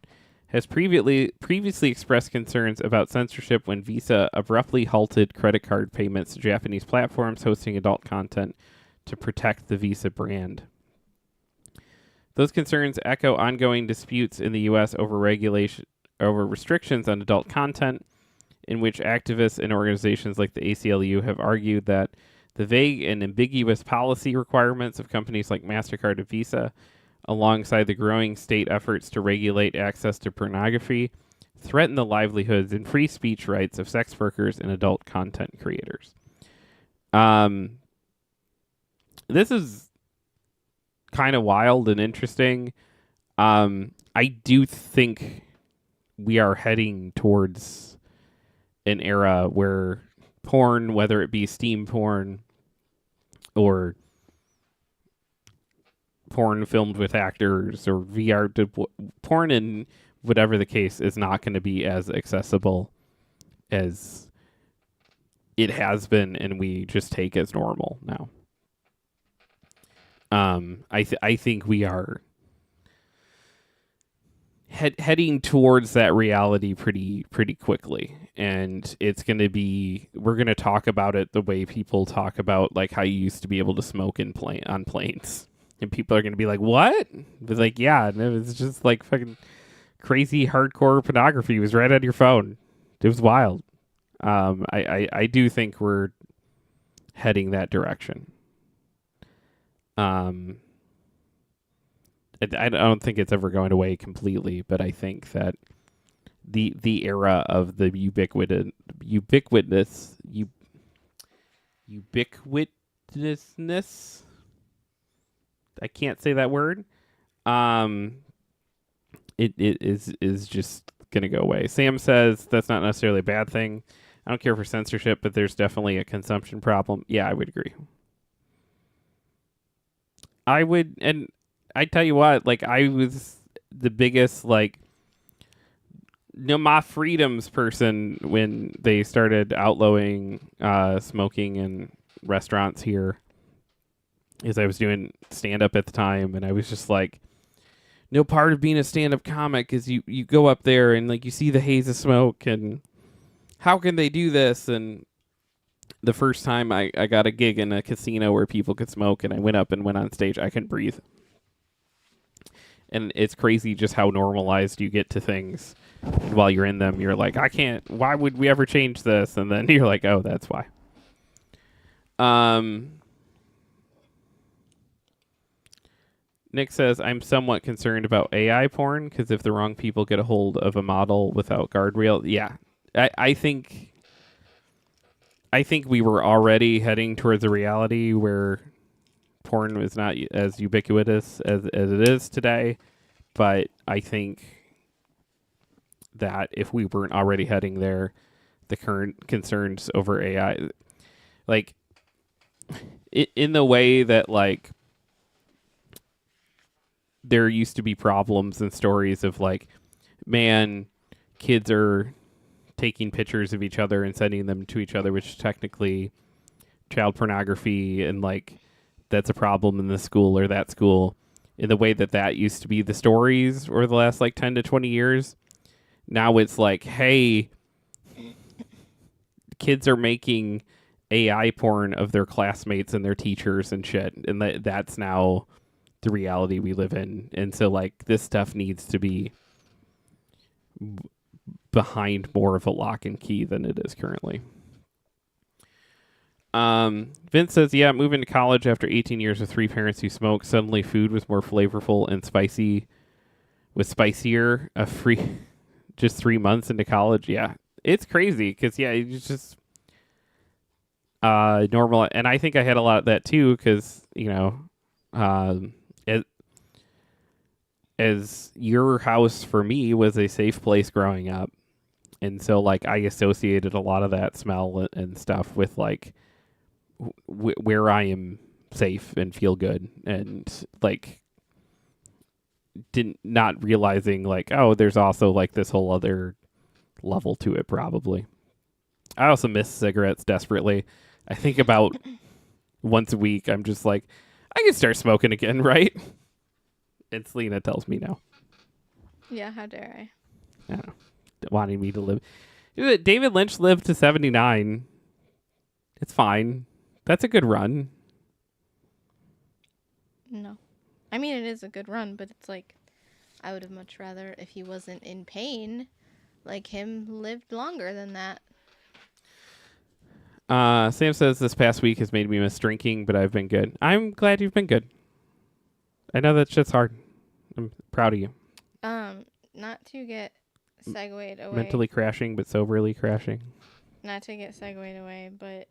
has previously expressed concerns about censorship when Visa abruptly halted credit card payments to Japanese platforms hosting adult content to protect the Visa brand. Those concerns echo ongoing disputes in the U.S. over restrictions on adult content, in which activists and organizations like the ACLU have argued that the vague and ambiguous policy requirements of companies like MasterCard and Visa, alongside the growing state efforts to regulate access to pornography, threaten the livelihoods and free speech rights of sex workers and adult content creators. This is kind of wild and interesting. I do think we are heading towards an era where porn, whether it be Steam porn or porn filmed with actors or VR porn, and whatever the case, is not going to be as accessible as it has been, and we just take as normal now. I think we are heading towards that reality pretty quickly, and it's going to be, we're going to talk about it the way people talk about like how you used to be able to smoke on planes, and people are going to be like, what? It's like, yeah, no, it's just like fucking crazy hardcore pornography. It was right on your phone. It was wild. I do think we're heading that direction. I don't think it's ever going away completely, but I think that the era of the ubiquitousness. I can't say that word. It is just gonna go away. Sam says that's not necessarily a bad thing. I don't care for censorship, but there's definitely a consumption problem. Yeah, I would agree. I would, and I tell you what, like I was the biggest like my freedoms person when they started outlawing smoking in restaurants here. As I was doing stand up at the time, and I was just like, no part of being a stand up comic is you go up there and like you see the haze of smoke, and how can they do this? And the first time I got a gig in a casino where people could smoke, and I went up and went on stage, I couldn't breathe. And it's crazy just how normalized you get to things. And while you're in them, you're like, I can't, why would we ever change this? And then you're like, oh, that's why. Nick says, I'm somewhat concerned about AI porn because if the wrong people get a hold of a model without guardrail, yeah. I think we were already heading towards a reality where porn was not as ubiquitous as it is today. But I think that if we weren't already heading there, the current concerns over AI, like in the way that like there used to be problems and stories of like, man, kids are taking pictures of each other and sending them to each other, which is technically child pornography, and like that's a problem in this school or that school. In the way that used to be the stories over the last like 10 to 20 years, now it's like, hey, kids are making AI porn of their classmates and their teachers and shit, and that's now the reality we live in. And so like this stuff needs to be behind more of a lock and key than it is currently. Vince says, yeah, moving to college after 18 years with 3 parents who smoke, suddenly food was more flavorful and spicy, was spicier just 3 months into college. Yeah, it's crazy because, yeah, it's just normal. And I think I had a lot of that too because, you know, as your house for me was a safe place growing up. And so, like, I associated a lot of that smell and stuff with, like, where I am safe and feel good, and like not realizing like, oh, there's also like this whole other level to it. Probably. I also miss cigarettes desperately. I think about once a week. I'm just like, I can start smoking again, right? And Selena tells me no. Yeah, how dare I? I don't know. Wanting me to live. David Lynch lived to 79. It's fine. That's a good run. No. I mean, it is a good run, but it's like, I would have much rather, if he wasn't in pain, like him lived longer than that. Sam says this past week has made me miss drinking, but I've been good. I'm glad you've been good. I know that shit's hard. I'm proud of you. Not to get segued away. Mentally crashing, but soberly crashing. Not to get segued away, but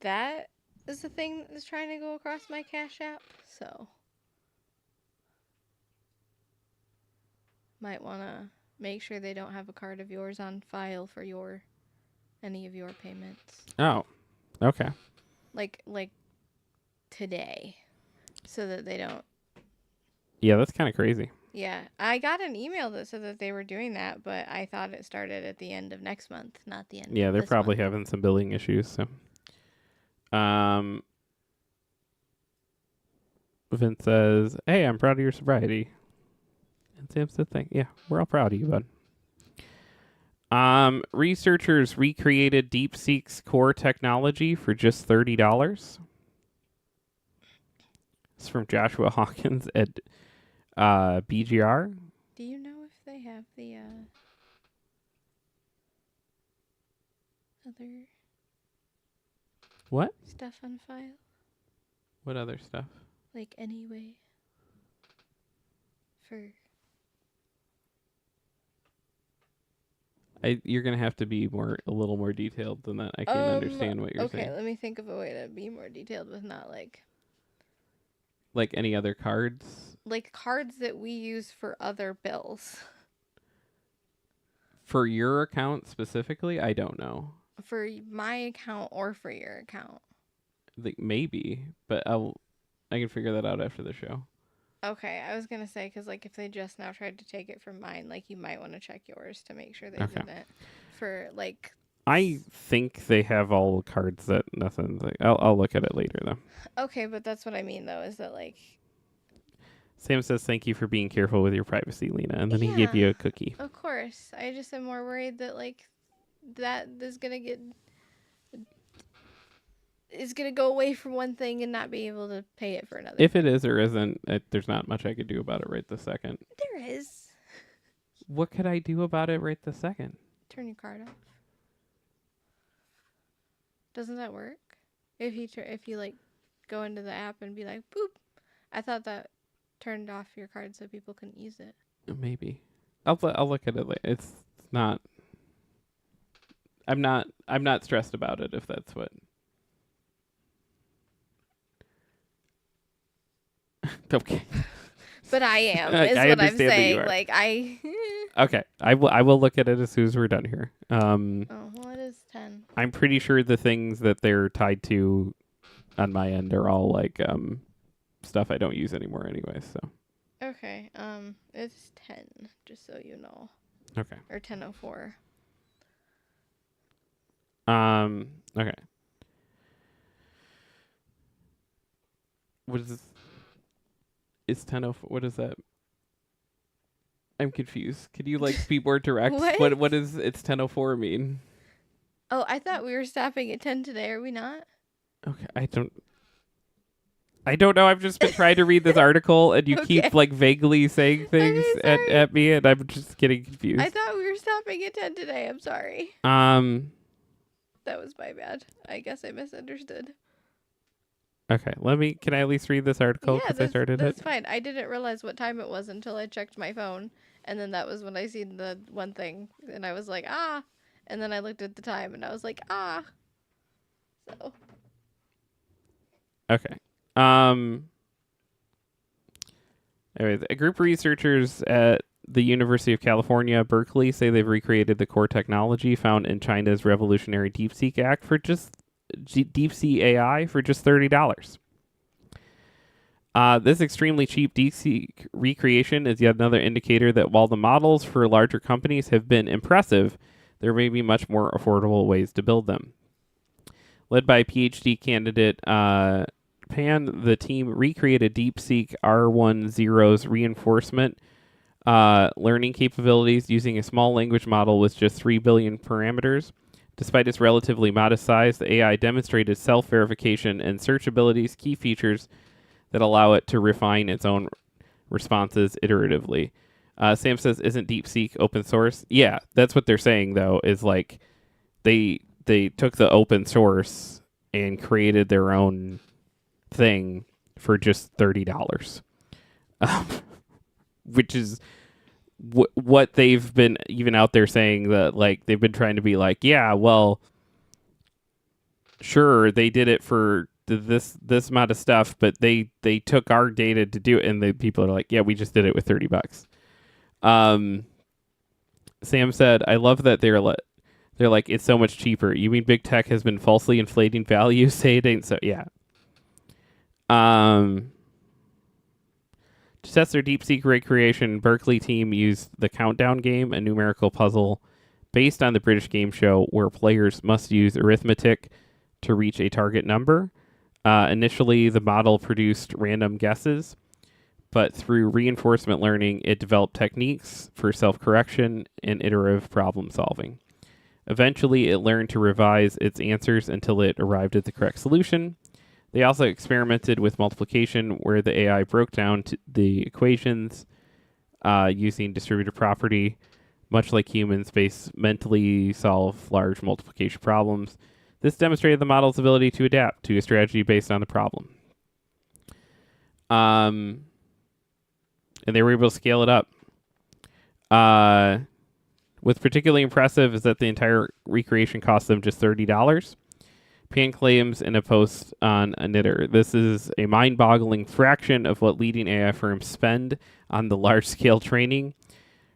that is the thing that's trying to go across my Cash App, so. might want to make sure they don't have a card of yours on file for any of your payments. Oh, okay. Like today, so that they don't. Yeah, that's kind of crazy. Yeah, I got an email that said that they were doing that, but I thought it started at the end of next month, not the end. Yeah, of they're this probably month. having some billing issues. So, Vince says, "Hey, I'm proud of your sobriety." And Sam said, "Yeah, we're all proud of you, bud." Researchers recreated DeepSeek's core technology for just $30. It's from Joshua Hawkins at BGR. Do you know if they have the other What? stuff on file? What other stuff? Like anyway. For You're gonna have to be a little more detailed than that. I can't understand what you're saying. Okay, let me think of a way to be more detailed with not like any other cards cards that we use for other bills. for your account specifically. I don't know. For my account or for your account. Maybe, but I can figure that out after the show. Okay, I was gonna say because if they just now tried to take it from mine, you might want to check yours to make sure they didn't. For I think they have all the cards that nothing's I'll look at it later though. Okay, but that's what I mean though, is that Sam says thank you for being careful with your privacy, Lena, and then he gave you a cookie. Of course, I just am more worried that that is gonna go away from one thing and not be able to pay it for another. If it is or isn't, there's not much I could do about it right this second. There is. What could I do about it right this second? Turn your card off. Doesn't that work? If you go into the app and be like boop, I thought that turned off your card so people couldn't use it. Maybe. I'll look at it later. It's not. I'm not stressed about it if that's what. Okay. But I am. Is what I'm saying. Okay. I will look at it as soon as we're done here. Oh well, it is 10. I'm pretty sure the things that they're tied to, on my end, are all stuff I don't use anymore anyway. So. Okay. It's 10. Just so you know. Okay. Or 10:04. Okay. What is this? It's 10:04. What is that? I'm confused. Could you be more direct? What is it's 10:04 mean? Oh, I thought we were stopping at 10 today. Are we not? Okay, I don't know. I've just been trying to read this article, and you keep vaguely saying things at me, and I'm just getting confused. I thought we were stopping at 10 today. I'm sorry. That was my bad. I guess I misunderstood. Okay, can I at least read this article because I started it? That's fine. I didn't realize what time it was until I checked my phone, and then that was when I seen the one thing, and I was like, ah, and then I looked at the time, and I was like, ah. So. Okay. Anyways, a group of researchers at the University of California, Berkeley, say they've recreated the core technology found in China's revolutionary DeepSeek Act for just DeepSeek AI for just $30. This extremely cheap DeepSeek recreation is yet another indicator that while the models for larger companies have been impressive, there may be much more affordable ways to build them. Led by PhD candidate Pan, the team recreated DeepSeek R10's reinforcement learning capabilities using a small language model with just 3 billion parameters. Despite its relatively modest size, the AI demonstrated self-verification and search abilities, key features that allow it to refine its own responses iteratively. Sam says, isn't DeepSeek open source? Yeah, that's what they're saying, though, is they took the open source and created their own thing for just $30, which is what they've been even out there saying, that they've been trying to be yeah, well, sure, they did it for this amount of stuff, but they took our data to do it, and the people are yeah, we just did it with $30. Um, Sam said, "I love that they're like it's so much cheaper. You mean big tech has been falsely inflating value? Say it ain't so." Yeah. Um, to test their DeepSeek recreation, Berkeley team used the Countdown game, a numerical puzzle based on the British game show where players must use arithmetic to reach a target number. Initially, the model produced random guesses, but through reinforcement learning, it developed techniques for self-correction and iterative problem solving. Eventually, it learned to revise its answers until it arrived at the correct solution. They also experimented with multiplication, where the AI broke down the equations using distributed property. Much like humans, mentally solve large multiplication problems. This demonstrated the model's ability to adapt to a strategy based on the problem. And they were able to scale it up. What's particularly impressive is that the entire recreation cost them just $30. Pan claims in a post on a knitter, this is a mind-boggling fraction of what leading AI firms spend on the large-scale training.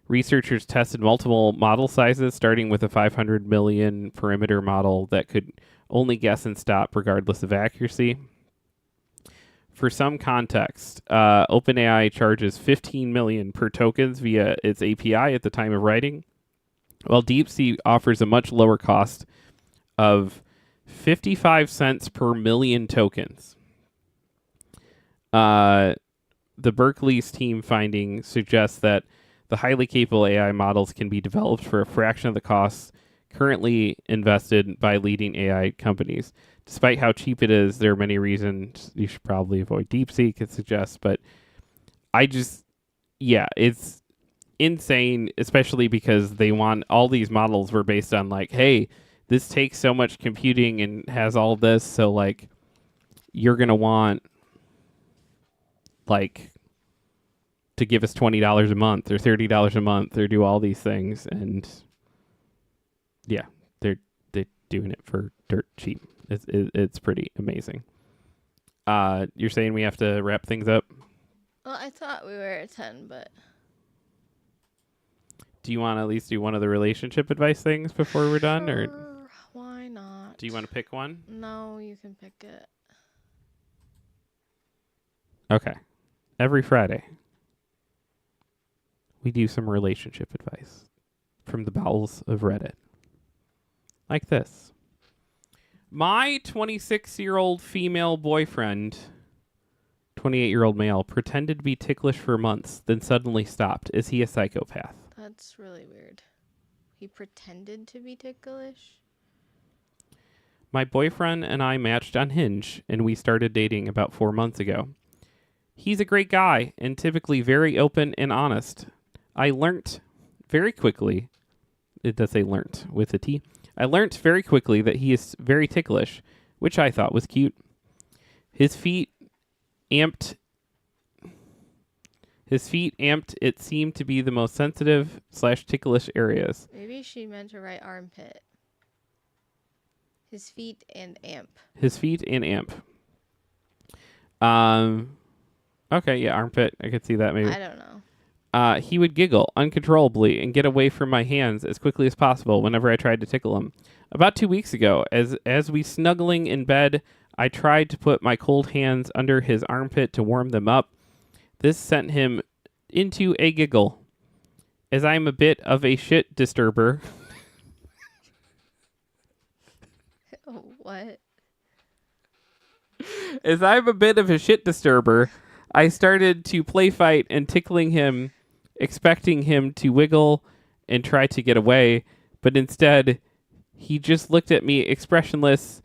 Researchers tested multiple model sizes, starting with a 500 million parameter model that could only guess and stop regardless of accuracy. For some context, OpenAI charges $15 million per tokens via its API at the time of writing, while DeepSeek offers a much lower cost of 55 cents per million tokens. The Berkeley's team finding suggests that the highly capable AI models can be developed for a fraction of the costs currently invested by leading AI companies. Despite how cheap it is, there are many reasons you should probably avoid DeepSeek, it suggests, but it's insane, especially because they want all these models were based on like, hey, this takes so much computing and has all this, so like you're going to want like to give us $20 a month or $30 a month or do all these things, and yeah, they're doing it for dirt cheap. It's pretty amazing. You're saying we have to wrap things up? Well, I thought we were at 10, but do you want to at least do one of the relationship advice things before we're done, or why not? do you want to pick one? No, you can pick it. Okay. Every Friday, we do some relationship advice from the bowels of Reddit. Like this. My 26-year-old female boyfriend, 28-year-old male, pretended to be ticklish for months, then suddenly stopped. Is he a psychopath? That's really weird. He pretended to be ticklish? My boyfriend and I matched on Hinge, and we started dating about 4 months ago. He's a great guy and typically very open and honest. I learnt very quickly, it does say learnt with a T. I learnt very quickly that he is very ticklish, which I thought was cute. His feet amped, it seemed to be the most sensitive / ticklish areas. Maybe she meant to write armpit. His feet and amp. Okay, yeah, armpit. I could see that maybe. I don't know. He would giggle uncontrollably and get away from my hands as quickly as possible whenever I tried to tickle him. About 2 weeks ago, as we snuggling in bed, I tried to put my cold hands under his armpit to warm them up. This sent him into a giggle. As I am a bit of a shit disturber. What? As I'm a bit of a shit disturber, I started to play fight and tickling him, expecting him to wiggle and try to get away, but instead, he just looked at me expressionless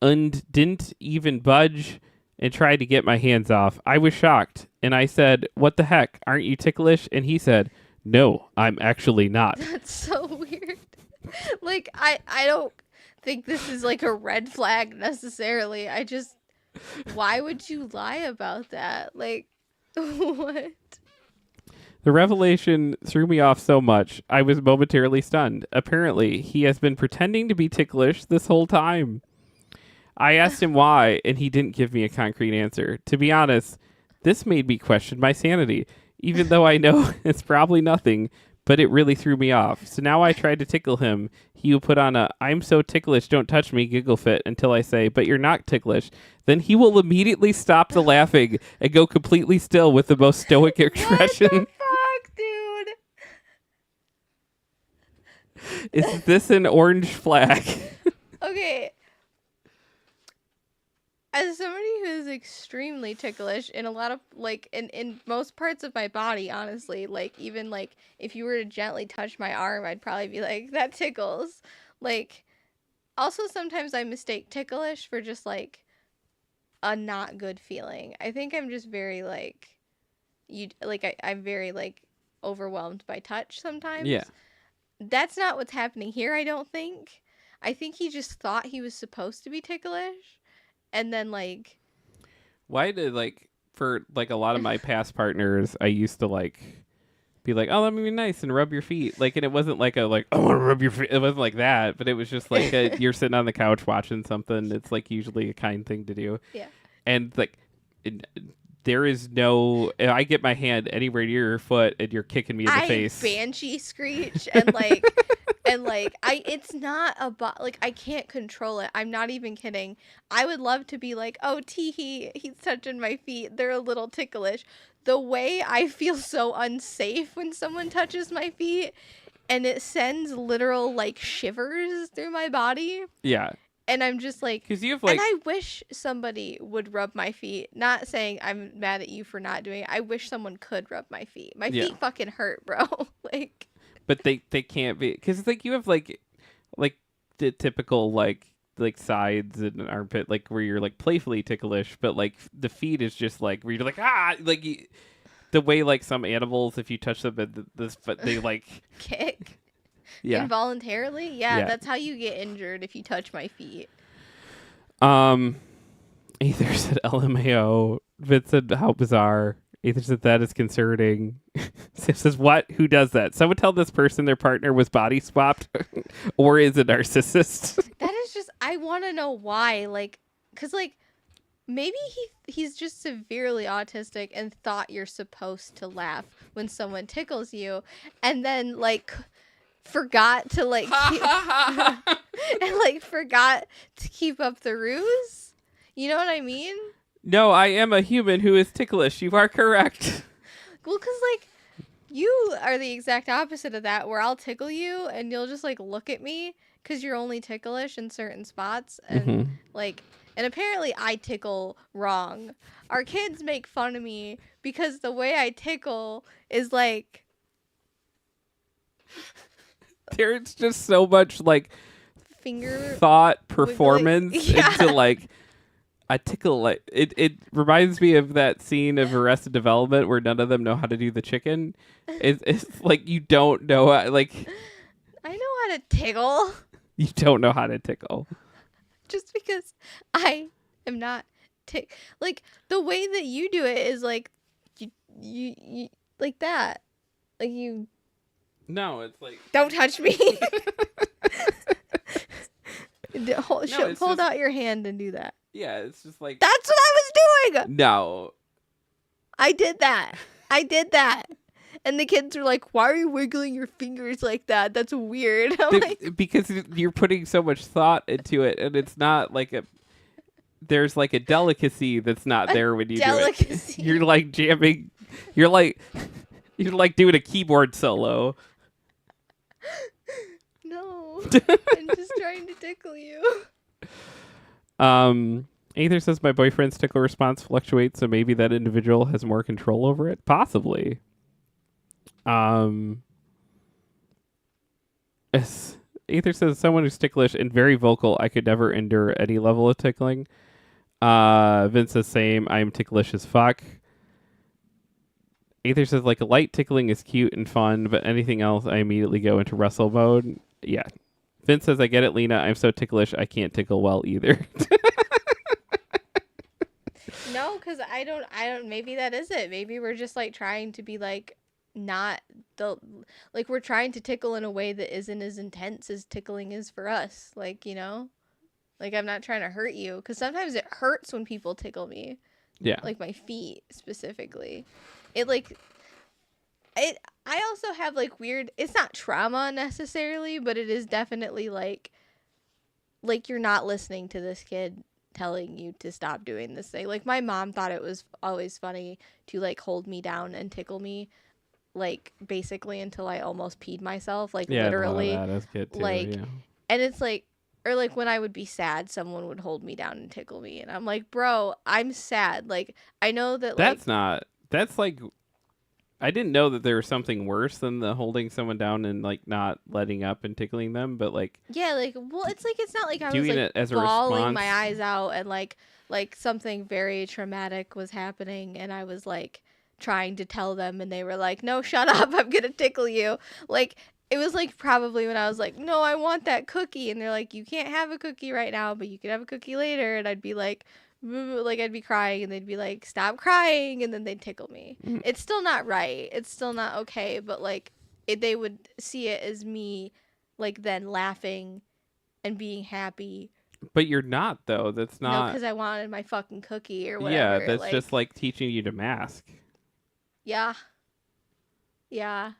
and didn't even budge and tried to get my hands off. I was shocked, and I said, "What the heck? Aren't you ticklish?" And he said, "No, I'm actually not." That's so weird. Like, I don't think this is like a red flag necessarily. Why would you lie about that? Like, what? The revelation threw me off so much, I was momentarily stunned. Apparently, he has been pretending to be ticklish this whole time. I asked him why, and he didn't give me a concrete answer. To be honest, this made me question my sanity. even though I know it's probably nothing, but it really threw me off. So now I tried to tickle him. He will put on a "I'm so ticklish, don't touch me" giggle fit until I say, "But you're not ticklish." Then he will immediately stop the laughing and go completely still with the most stoic expression. What the fuck, dude? Is this an orange flag? Okay. As somebody who's extremely ticklish in a lot of, like, in most parts of my body, honestly, like, even, like, if you were to gently touch my arm, I'd probably be like, that tickles. Like, also sometimes I mistake ticklish for just, like, a not good feeling. I think I'm just very, like, I'm very, like, overwhelmed by touch sometimes. Yeah. That's not what's happening here, I don't think. I think he just thought he was supposed to be ticklish. And then, like, Why did, like, for, like, a lot of my past partners, I used to, like, be like, "Oh, let me be nice and rub your feet." Like, and it wasn't like I want to rub your feet. It wasn't like that, but it was just like you're sitting on the couch watching something. It's, like, usually a kind thing to do. Yeah. And, like, there is no, if I get my hand anywhere near your foot and you're kicking me in the face. Banshee screech and, like, and, like, it's not about, like, I can't control it. I'm not even kidding. I would love to be like, oh, teehee, he's touching my feet. They're a little ticklish. The way I feel so unsafe when someone touches my feet, and it sends literal, like, shivers through my body. Yeah. And I'm just like, 'Cause you have, like, and I wish somebody would rub my feet. Not saying I'm mad at you for not doing it. I wish someone could rub my feet. My Yeah. feet fucking hurt, bro. Like, but they can't be, because it's like you have like the typical like sides and armpit, like where you're like playfully ticklish, but like the feet is just like where you're like like the way like some animals, if you touch them, but they like kick yeah. involuntarily. Yeah, Yeah. that's how you get injured if you touch my feet. Ether said LMAO. Vince said how bizarre. Ether said that is concerning. Sif says what? Who does that? Someone tell this person their partner was body swapped or is a narcissist. That is just, I want to know why. Like, because, like, maybe he's just severely autistic and thought you're supposed to laugh when someone tickles you, and then, like, forgot to, like, and, like, forgot to keep up the ruse. You know what I mean? No, I am a human who is ticklish. You are correct. Well, because, like, you are the exact opposite of that, where I'll tickle you and you'll just, like, look at me because you're only ticklish in certain spots. And, like, and apparently I tickle wrong. Our kids make fun of me because the way I tickle is, like... There's just so much, like, finger thought performance yeah. into, like, a tickle. Like, it reminds me of that scene of Arrested Development where none of them know how to do the chicken. It's like you don't know how, like... I know how to tickle. You don't know how to tickle. Just because I am not like, the way that you do it is like you like that. Like, you... No, it's like... Don't touch me. Hold just... out your hand and do that. Yeah, it's just like... That's what I was doing! No. I did that. And the kids were like, why are you wiggling your fingers like that? That's weird. I'm like... Because you're putting so much thought into it, and it's not like a... There's like a delicacy that's not there when you do it. You're like jamming... You're like doing a keyboard solo. No. I'm just trying to tickle you. Aether says my boyfriend's tickle response fluctuates, so maybe that individual has more control over it. Possibly. Aether says someone who's ticklish and very vocal, I could never endure any level of tickling. Vince says same. I am ticklish as fuck. Aether says like light tickling is cute and fun, but anything else I immediately go into wrestle mode. Yeah. Vince says I get it, Lena. I'm so ticklish I can't tickle well either. No, because I don't, maybe that is it. Maybe we're just like trying to be like, not the, like, we're trying to tickle in a way that isn't as intense as tickling is for us. Like, you know, like, I'm not trying to hurt you, because sometimes it hurts when people tickle me. Yeah. Like my feet specifically. It, like, I also have like weird, it's not trauma necessarily, but it is definitely like you're not listening to this kid telling you to stop doing this thing. Like my mom thought it was always funny to like hold me down and tickle me like basically until I almost peed myself, like Yeah, I had a lot of literally. that as a kid too. Like, Yeah. and it's like, or like when I would be sad, someone would hold me down and tickle me, and I'm like, bro, I'm sad. Like I know that like That's not. That's like. I didn't know that there was something worse than the holding someone down and like not letting up and tickling them, but like yeah, like well, it's like it's not like I was doing like it as a bawling response. my eyes out and like something very traumatic was happening, and I was like trying to tell them, and they were like, no, shut up, I'm gonna tickle you. Like it was like probably when I was like, no, I want that cookie, and they're like, you can't have a cookie right now, but you can have a cookie later, and I'd be like, like I'd be crying, and they'd be like, stop crying, and then they'd tickle me. Mm. It's still not right, it's still not okay, but like they would see it as me like then laughing and being happy. But you're not though. That's No, not. because I wanted my fucking cookie or Yeah, whatever. that's just like teaching you to mask. Yeah. Yeah.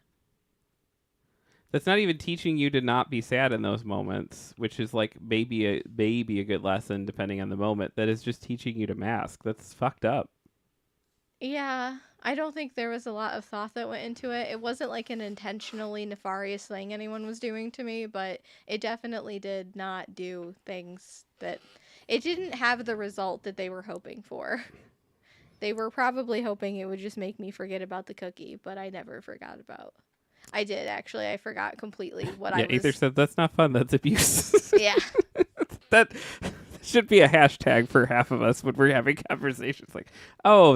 That's not even teaching you to not be sad in those moments, which is like maybe a good lesson depending on the moment. That is just teaching you to mask. That's fucked up. Yeah. I don't think there was a lot of thought that went into it. It wasn't like an intentionally nefarious thing anyone was doing to me, but it definitely did not do things that it didn't have the result that they were hoping for. They were probably hoping it would just make me forget about the cookie, but I never forgot about. I did actually. I forgot completely what Yeah, I was. Ether said that's not fun. That's abuse. Yeah. That should be a hashtag for half of us when we're having conversations. Like, oh,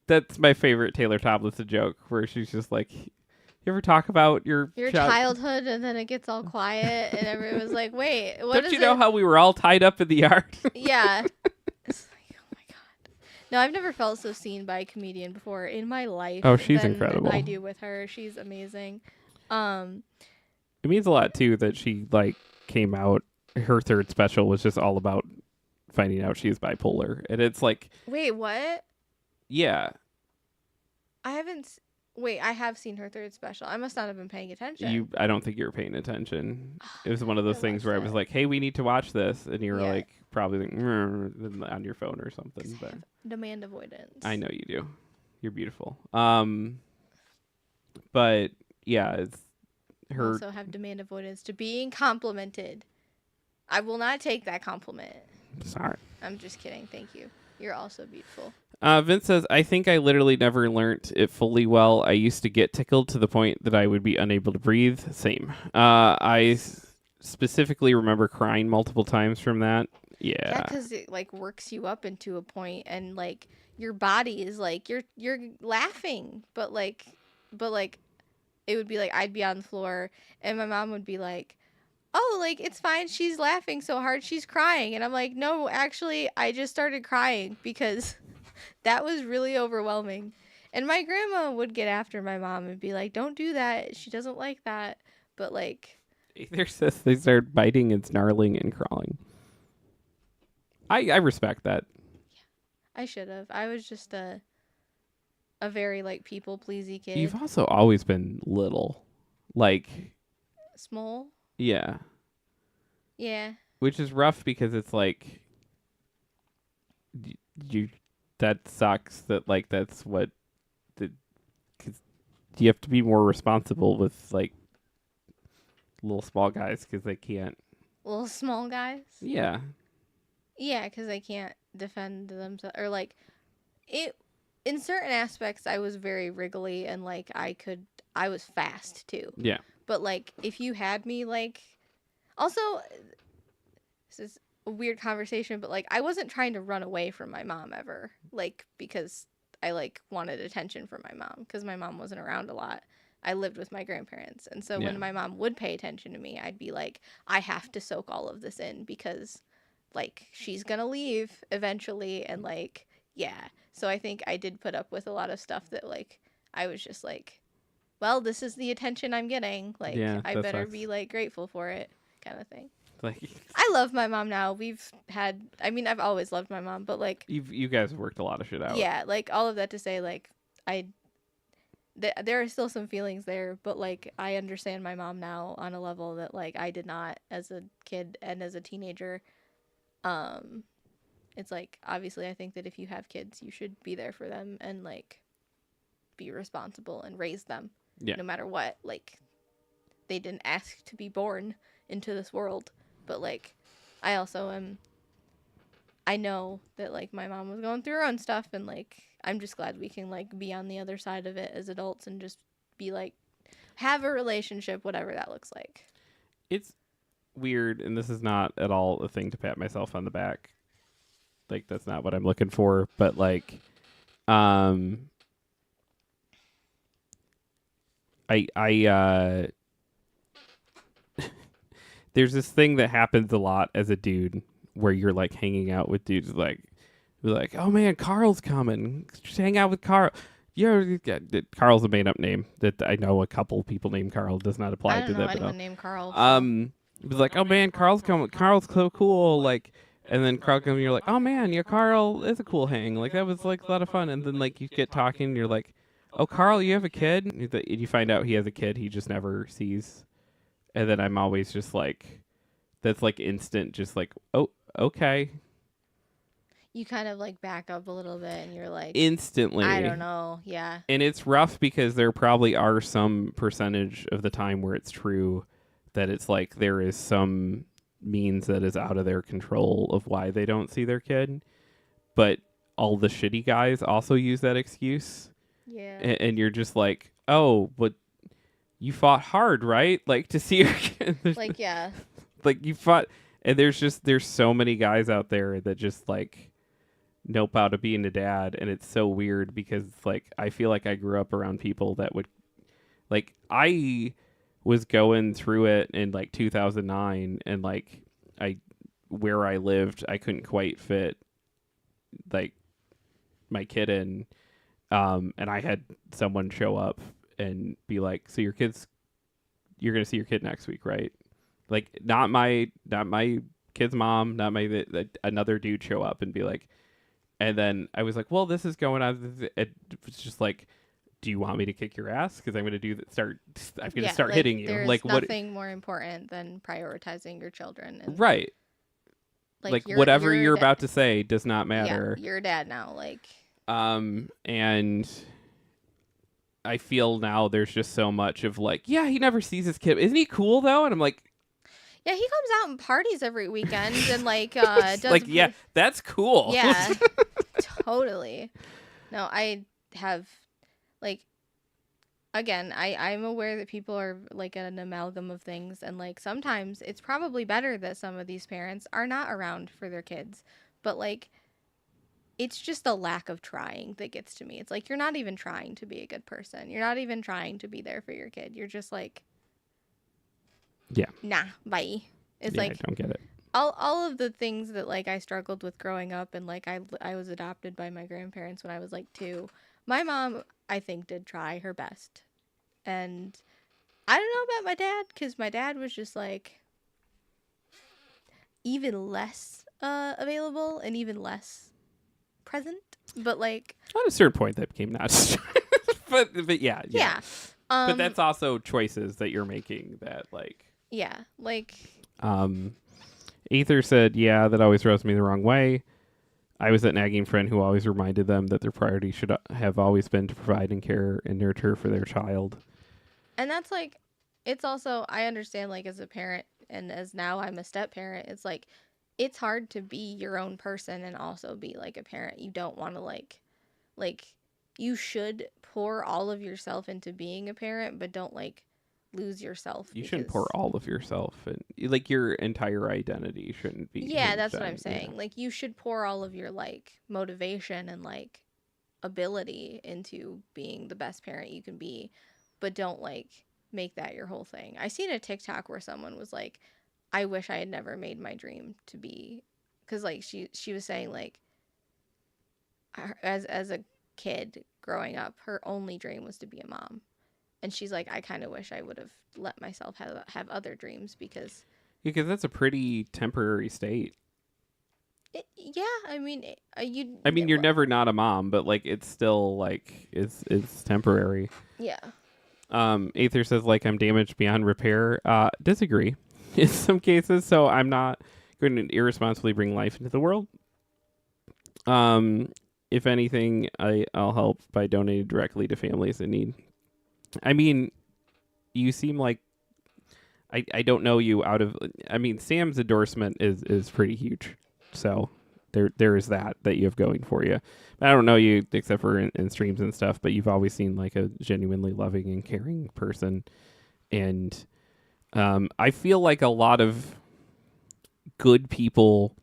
that's my favorite Taylor Tomlinson joke, where she's just like, "You ever talk about your childhood, and then it gets all quiet, and everyone's like, "Wait, what Don't is you know it?" how we were all tied up in the yard?" Yeah. It's like, oh my god. No, I've never felt so seen by a comedian before in my life. Oh, she's than incredible. I do with her. She's amazing. It means a lot too that she like came out. Her third special was just all about finding out she's bipolar, and it's like, Wait, what? yeah, I haven't. Wait, I have seen her third special. I must not have been paying attention. I don't think you were paying attention. It was one of those I things where I was watched like, "Hey, we need to watch this," and you were Yeah. like, probably like, on your phone or something. 'Cause I But have demand avoidance. I know you do. You're beautiful. But yeah, it's I her. also have demand avoidance to being complimented. I will not take that compliment. Sorry. I'm just kidding. Thank you. You're also beautiful. Vince says, I think I literally never learnt it fully well. I used to get tickled to the point that I would be unable to breathe. Same. Specifically remember crying multiple times from that. Yeah. because it like works you up into a point, and like your body is like you're laughing, but like it would be like I'd be on the floor, and my mom would be like, "Oh, like it's fine. She's laughing so hard, she's crying," and I'm like, "No, actually, I just started crying because that was really overwhelming." And my grandma would get after my mom and be like, "Don't do that. She doesn't like that." But like, Either says they start biting and snarling and crawling. I respect that. I should have. I was just a very like people pleasy kid. You've also always been little. Like, Small. yeah. Yeah. Which is rough because it's like you that sucks that like that's what the cuz you have to be more responsible with like little small guys cuz they can't. Little small guys. Yeah. Yeah, because they can't defend themselves, or like it. In certain aspects, I was very wriggly, and like I was fast too. Yeah. But like, if you had me, like, also, this is a weird conversation, but like, I wasn't trying to run away from my mom ever, like, because I like wanted attention from my mom, because my mom wasn't around a lot. I lived with my grandparents, and so Yeah. when my mom would pay attention to me, I'd be like, I have to soak all of this in because, like, she's gonna leave eventually, and like, yeah. So I think I did put up with a lot of stuff that like I was just like, well, this is the attention I'm getting. Like, Yeah, I that better sucks. be like grateful for it, kind of thing. Like I love my mom now. I mean, I've always loved my mom, but like, you guys worked a lot of shit out. yeah, like all of that to say, like, there are still some feelings there, but like I understand my mom now on a level that like I did not as a kid and as a teenager. Um, it's like obviously I think that if you have kids, you should be there for them and like be responsible and raise them Yeah. no matter what. Like they didn't ask to be born into this world, but like I also am I know that like my mom was going through her own stuff and like I'm just glad we can like be on the other side of it as adults and just be like have a relationship whatever that looks like. It's weird, and this is not at all a thing to pat myself on the back. Like that's not what I'm looking for, but like um I there's this thing that happens a lot as a dude where you're like hanging out with dudes like you're like, "Oh man, Carl's coming. Just hang out with Carl." Yeah, Carl's a made up name that I know a couple people named Carl. Does not apply I to don't know that, but anyone named Carl. So. it was like, "Oh man, Carl's coming. Carl's so cool." Like, and then Carl comes, and you're like, "Oh man, yeah, Carl is a cool hang. Like that was like a lot of fun." And then like you get talking, and you're like, "Oh, Carl, you have a kid?" And you find out he has a kid he just never sees. And then I'm always just like, that's like instant, just like, oh, okay, You kind of like back up a little bit and you're like instantly. I don't know. Yeah. And it's rough because there probably are some percentage of the time where it's true that it's like there is some means that is out of their control of why they don't see their kid. But all the shitty guys also use that excuse. Yeah. And you're just like, oh, but you fought hard, right? Like to see your kid. Like yeah. Like you fought. And there's so many guys out there that just like nope out of being a dad, and it's so weird because like I feel like I grew up around people that would like I was going through it in like 2009, and like I where I lived I couldn't quite fit like my kid in, and I had someone show up and be like, so you're gonna see your kid next week, right? Like not my kid's mom, not my another dude show up and be like. And then I was like, well, this is going on. It was just like, do you want me to kick your ass? Because I'm going to do that. I'm going to start like, hitting you. There's like nothing more important than prioritizing your children. And, right. Like whatever you're about to say does not matter. Yeah, you're a dad now. Like. And I feel now there's just so much of like, yeah, he never sees his kid. Isn't he cool though? And I'm like, yeah, he comes out and parties every weekend and like does like yeah, that's cool. Yeah, totally. No, I have like again, I'm aware that people are like an amalgam of things and like sometimes it's probably better that some of these parents are not around for their kids, but like it's just a lack of trying that gets to me. It's like you're not even trying to be a good person. You're not even trying to be there for your kid. You're just like yeah. Nah, bye. It's yeah, like I don't get it. all of the things that like I struggled with growing up and like I was adopted by my grandparents when I was like 2. My mom I think did try her best. And I don't know about my dad cuz my dad was just like even less available and even less present. But like at a certain point that became not but yeah. Yeah. But that's also choices that you're making that like yeah, like Ether said, yeah, that always rubs me the wrong way. I was that nagging friend who always reminded them that their priority should have always been to provide and care and nurture for their child. And that's like it's also I understand like as a parent and as now I'm a step parent, it's like it's hard to be your own person and also be like a parent. You don't want to like you should pour all of yourself into being a parent, but don't like lose yourself. You shouldn't pour all of yourself and like your entire identity shouldn't be. Yeah, that's what I'm saying. Yeah. Like you should pour all of your like motivation and like ability into being the best parent you can be, but don't like make that your whole thing. I seen a TikTok where someone was like, I wish I had never made my dream to be, because like she was saying like as a kid growing up, her only dream was to be a mom. And she's like, I kind of wish I would have let myself have other dreams because that's a pretty temporary state. Yeah, I mean, you. I mean, you're never not a mom, but like it's still like it's temporary. Yeah. Aether says like I'm damaged beyond repair. Disagree in some cases. So I'm not going to irresponsibly bring life into the world. If anything, I'll help by donating directly to families in need. I mean, you seem like I don't know you out of. I mean, Sam's endorsement is pretty huge. So there is that you have going for you. I don't know you except for in streams and stuff, but you've always seemed like a genuinely loving and caring person. And I feel like a lot of good people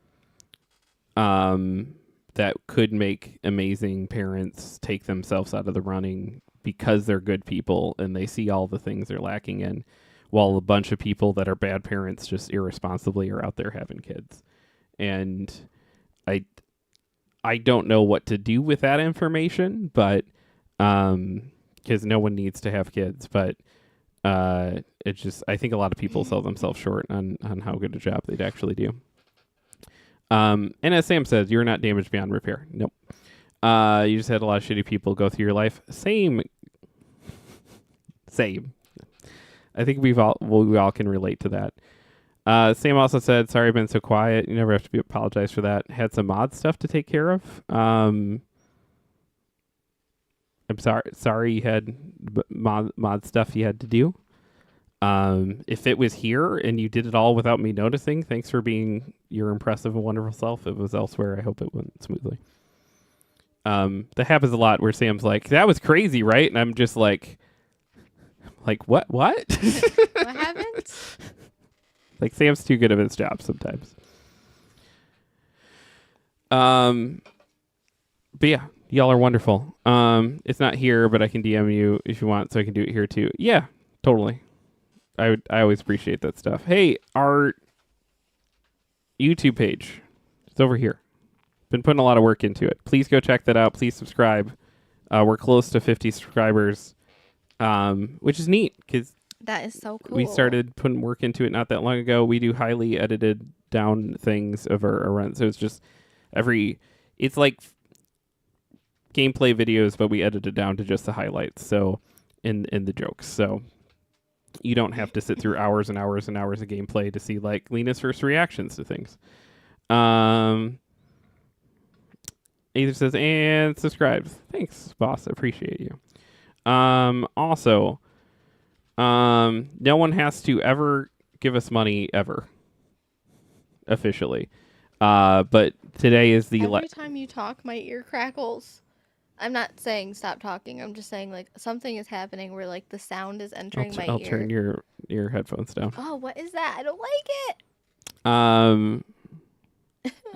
that could make amazing parents take themselves out of the running because they're good people and they see all the things they're lacking in, while a bunch of people that are bad parents just irresponsibly are out there having kids. And I don't know what to do with that information, but because no one needs to have kids, but it's just I think a lot of people sell themselves short on how good a job they'd actually do. And as Sam says, you're not damaged beyond repair. Nope. You just had a lot of shitty people go through your life. Same. I think we all can relate to that. Sam also said, sorry I've been so quiet. You never have to be apologized for that. Had some mod stuff to take care of. I'm sorry you had mod stuff you had to do. If it was here and you did it all without me noticing, thanks for being your impressive and wonderful self. If it was elsewhere, I hope it went smoothly. That happens a lot where Sam's like, that was crazy, right? And I'm just like what? What happened? Like Sam's too good at his job sometimes. But yeah, y'all are wonderful. It's not here, but I can DM you if you want, so I can do it here too. Yeah, totally. I always appreciate that stuff. Hey, our YouTube page, it's over here. Been putting a lot of work into it. Please go check that out. Please subscribe. We're close to 50 subscribers, which is neat because that is so cool. we started putting work into it not that long ago. We do highly edited down things of our run, so it's just it's like gameplay videos, but we edit it down to just the highlights. So in the jokes. So you don't have to sit through hours and hours and hours of gameplay to see like Lena's first reactions to things. Either says and subscribes. Thanks, boss. I appreciate you. Also, no one has to ever give us money ever. Officially. But today is the every time you talk, my ear crackles. I'm not saying stop talking. I'm just saying like something is happening where like the sound is entering my ear. I'll turn your headphones down. Oh, what is that? I don't like it.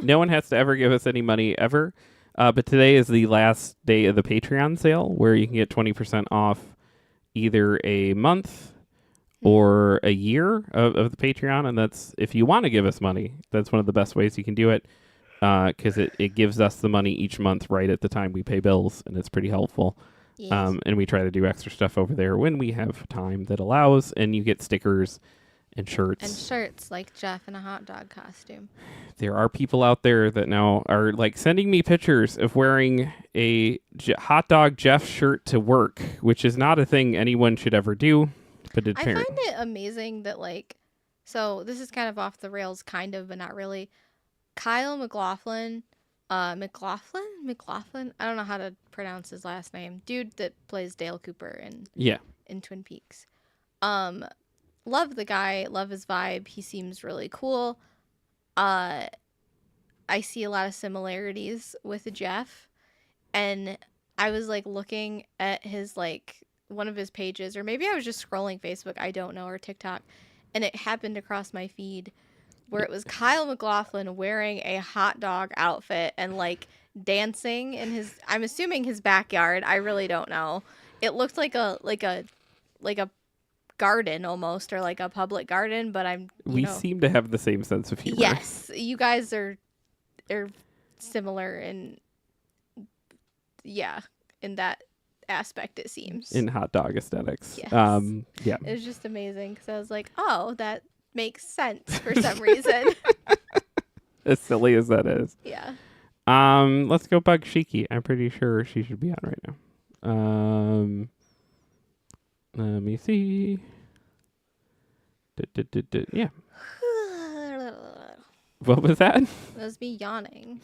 No one has to ever give us any money ever. But today is the last day of the Patreon sale where you can get 20% off either a month or a year of the Patreon. And that's if you want to give us money. That's one of the best ways you can do it. Because it gives us the money each month right at the time we pay bills, and it's pretty helpful. Yes. And we try to do extra stuff over there when we have time that allows, and you get stickers and shirts. And shirts like Jeff in a hot dog costume. There are people out there that now are like sending me pictures of wearing a hot dog Jeff shirt to work, which is not a thing anyone should ever do. But I find it amazing that so this is kind of off the rails, kind of, but not really. Kyle MacLachlan, McLaughlin? I don't know how to pronounce his last name. Dude that plays Dale Cooper in Twin Peaks. Love the guy, love his vibe. He seems really cool. I see a lot of similarities with Jeff, and I was like looking at his one of his pages, or maybe I was just scrolling Facebook, I don't know, or TikTok, and it happened across my feed where it was Kyle MacLachlan wearing a hot dog outfit and dancing in I'm assuming his backyard. I really don't know. It looked like a garden almost, or like a public garden, but we seem to have the same sense of humor. Yes, you guys are similar in that aspect, it seems. In hot dog aesthetics. Yes. Yeah. It was just amazing because I was like, oh, that makes sense for some reason. as silly as that is. Yeah. Let's go bug Shiki. I'm pretty sure she should be on right now. Let me see. Yeah. What was that? That was me yawning.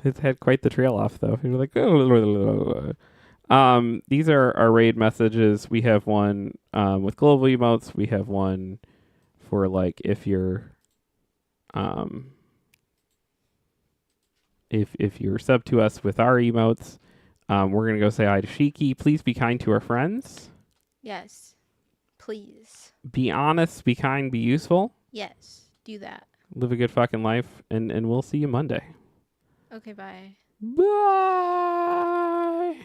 It's had quite the trail off, though. You're like, these are our raid messages. We have one with global emotes. We have one for like if you're if you're sub to us with our emotes. We're gonna go say hi to Shiki. Please be kind to our friends. Yes. Please. Be honest. Be kind. Be useful. Yes. Do that. Live a good fucking life, and we'll see you Monday. Okay, bye. Bye.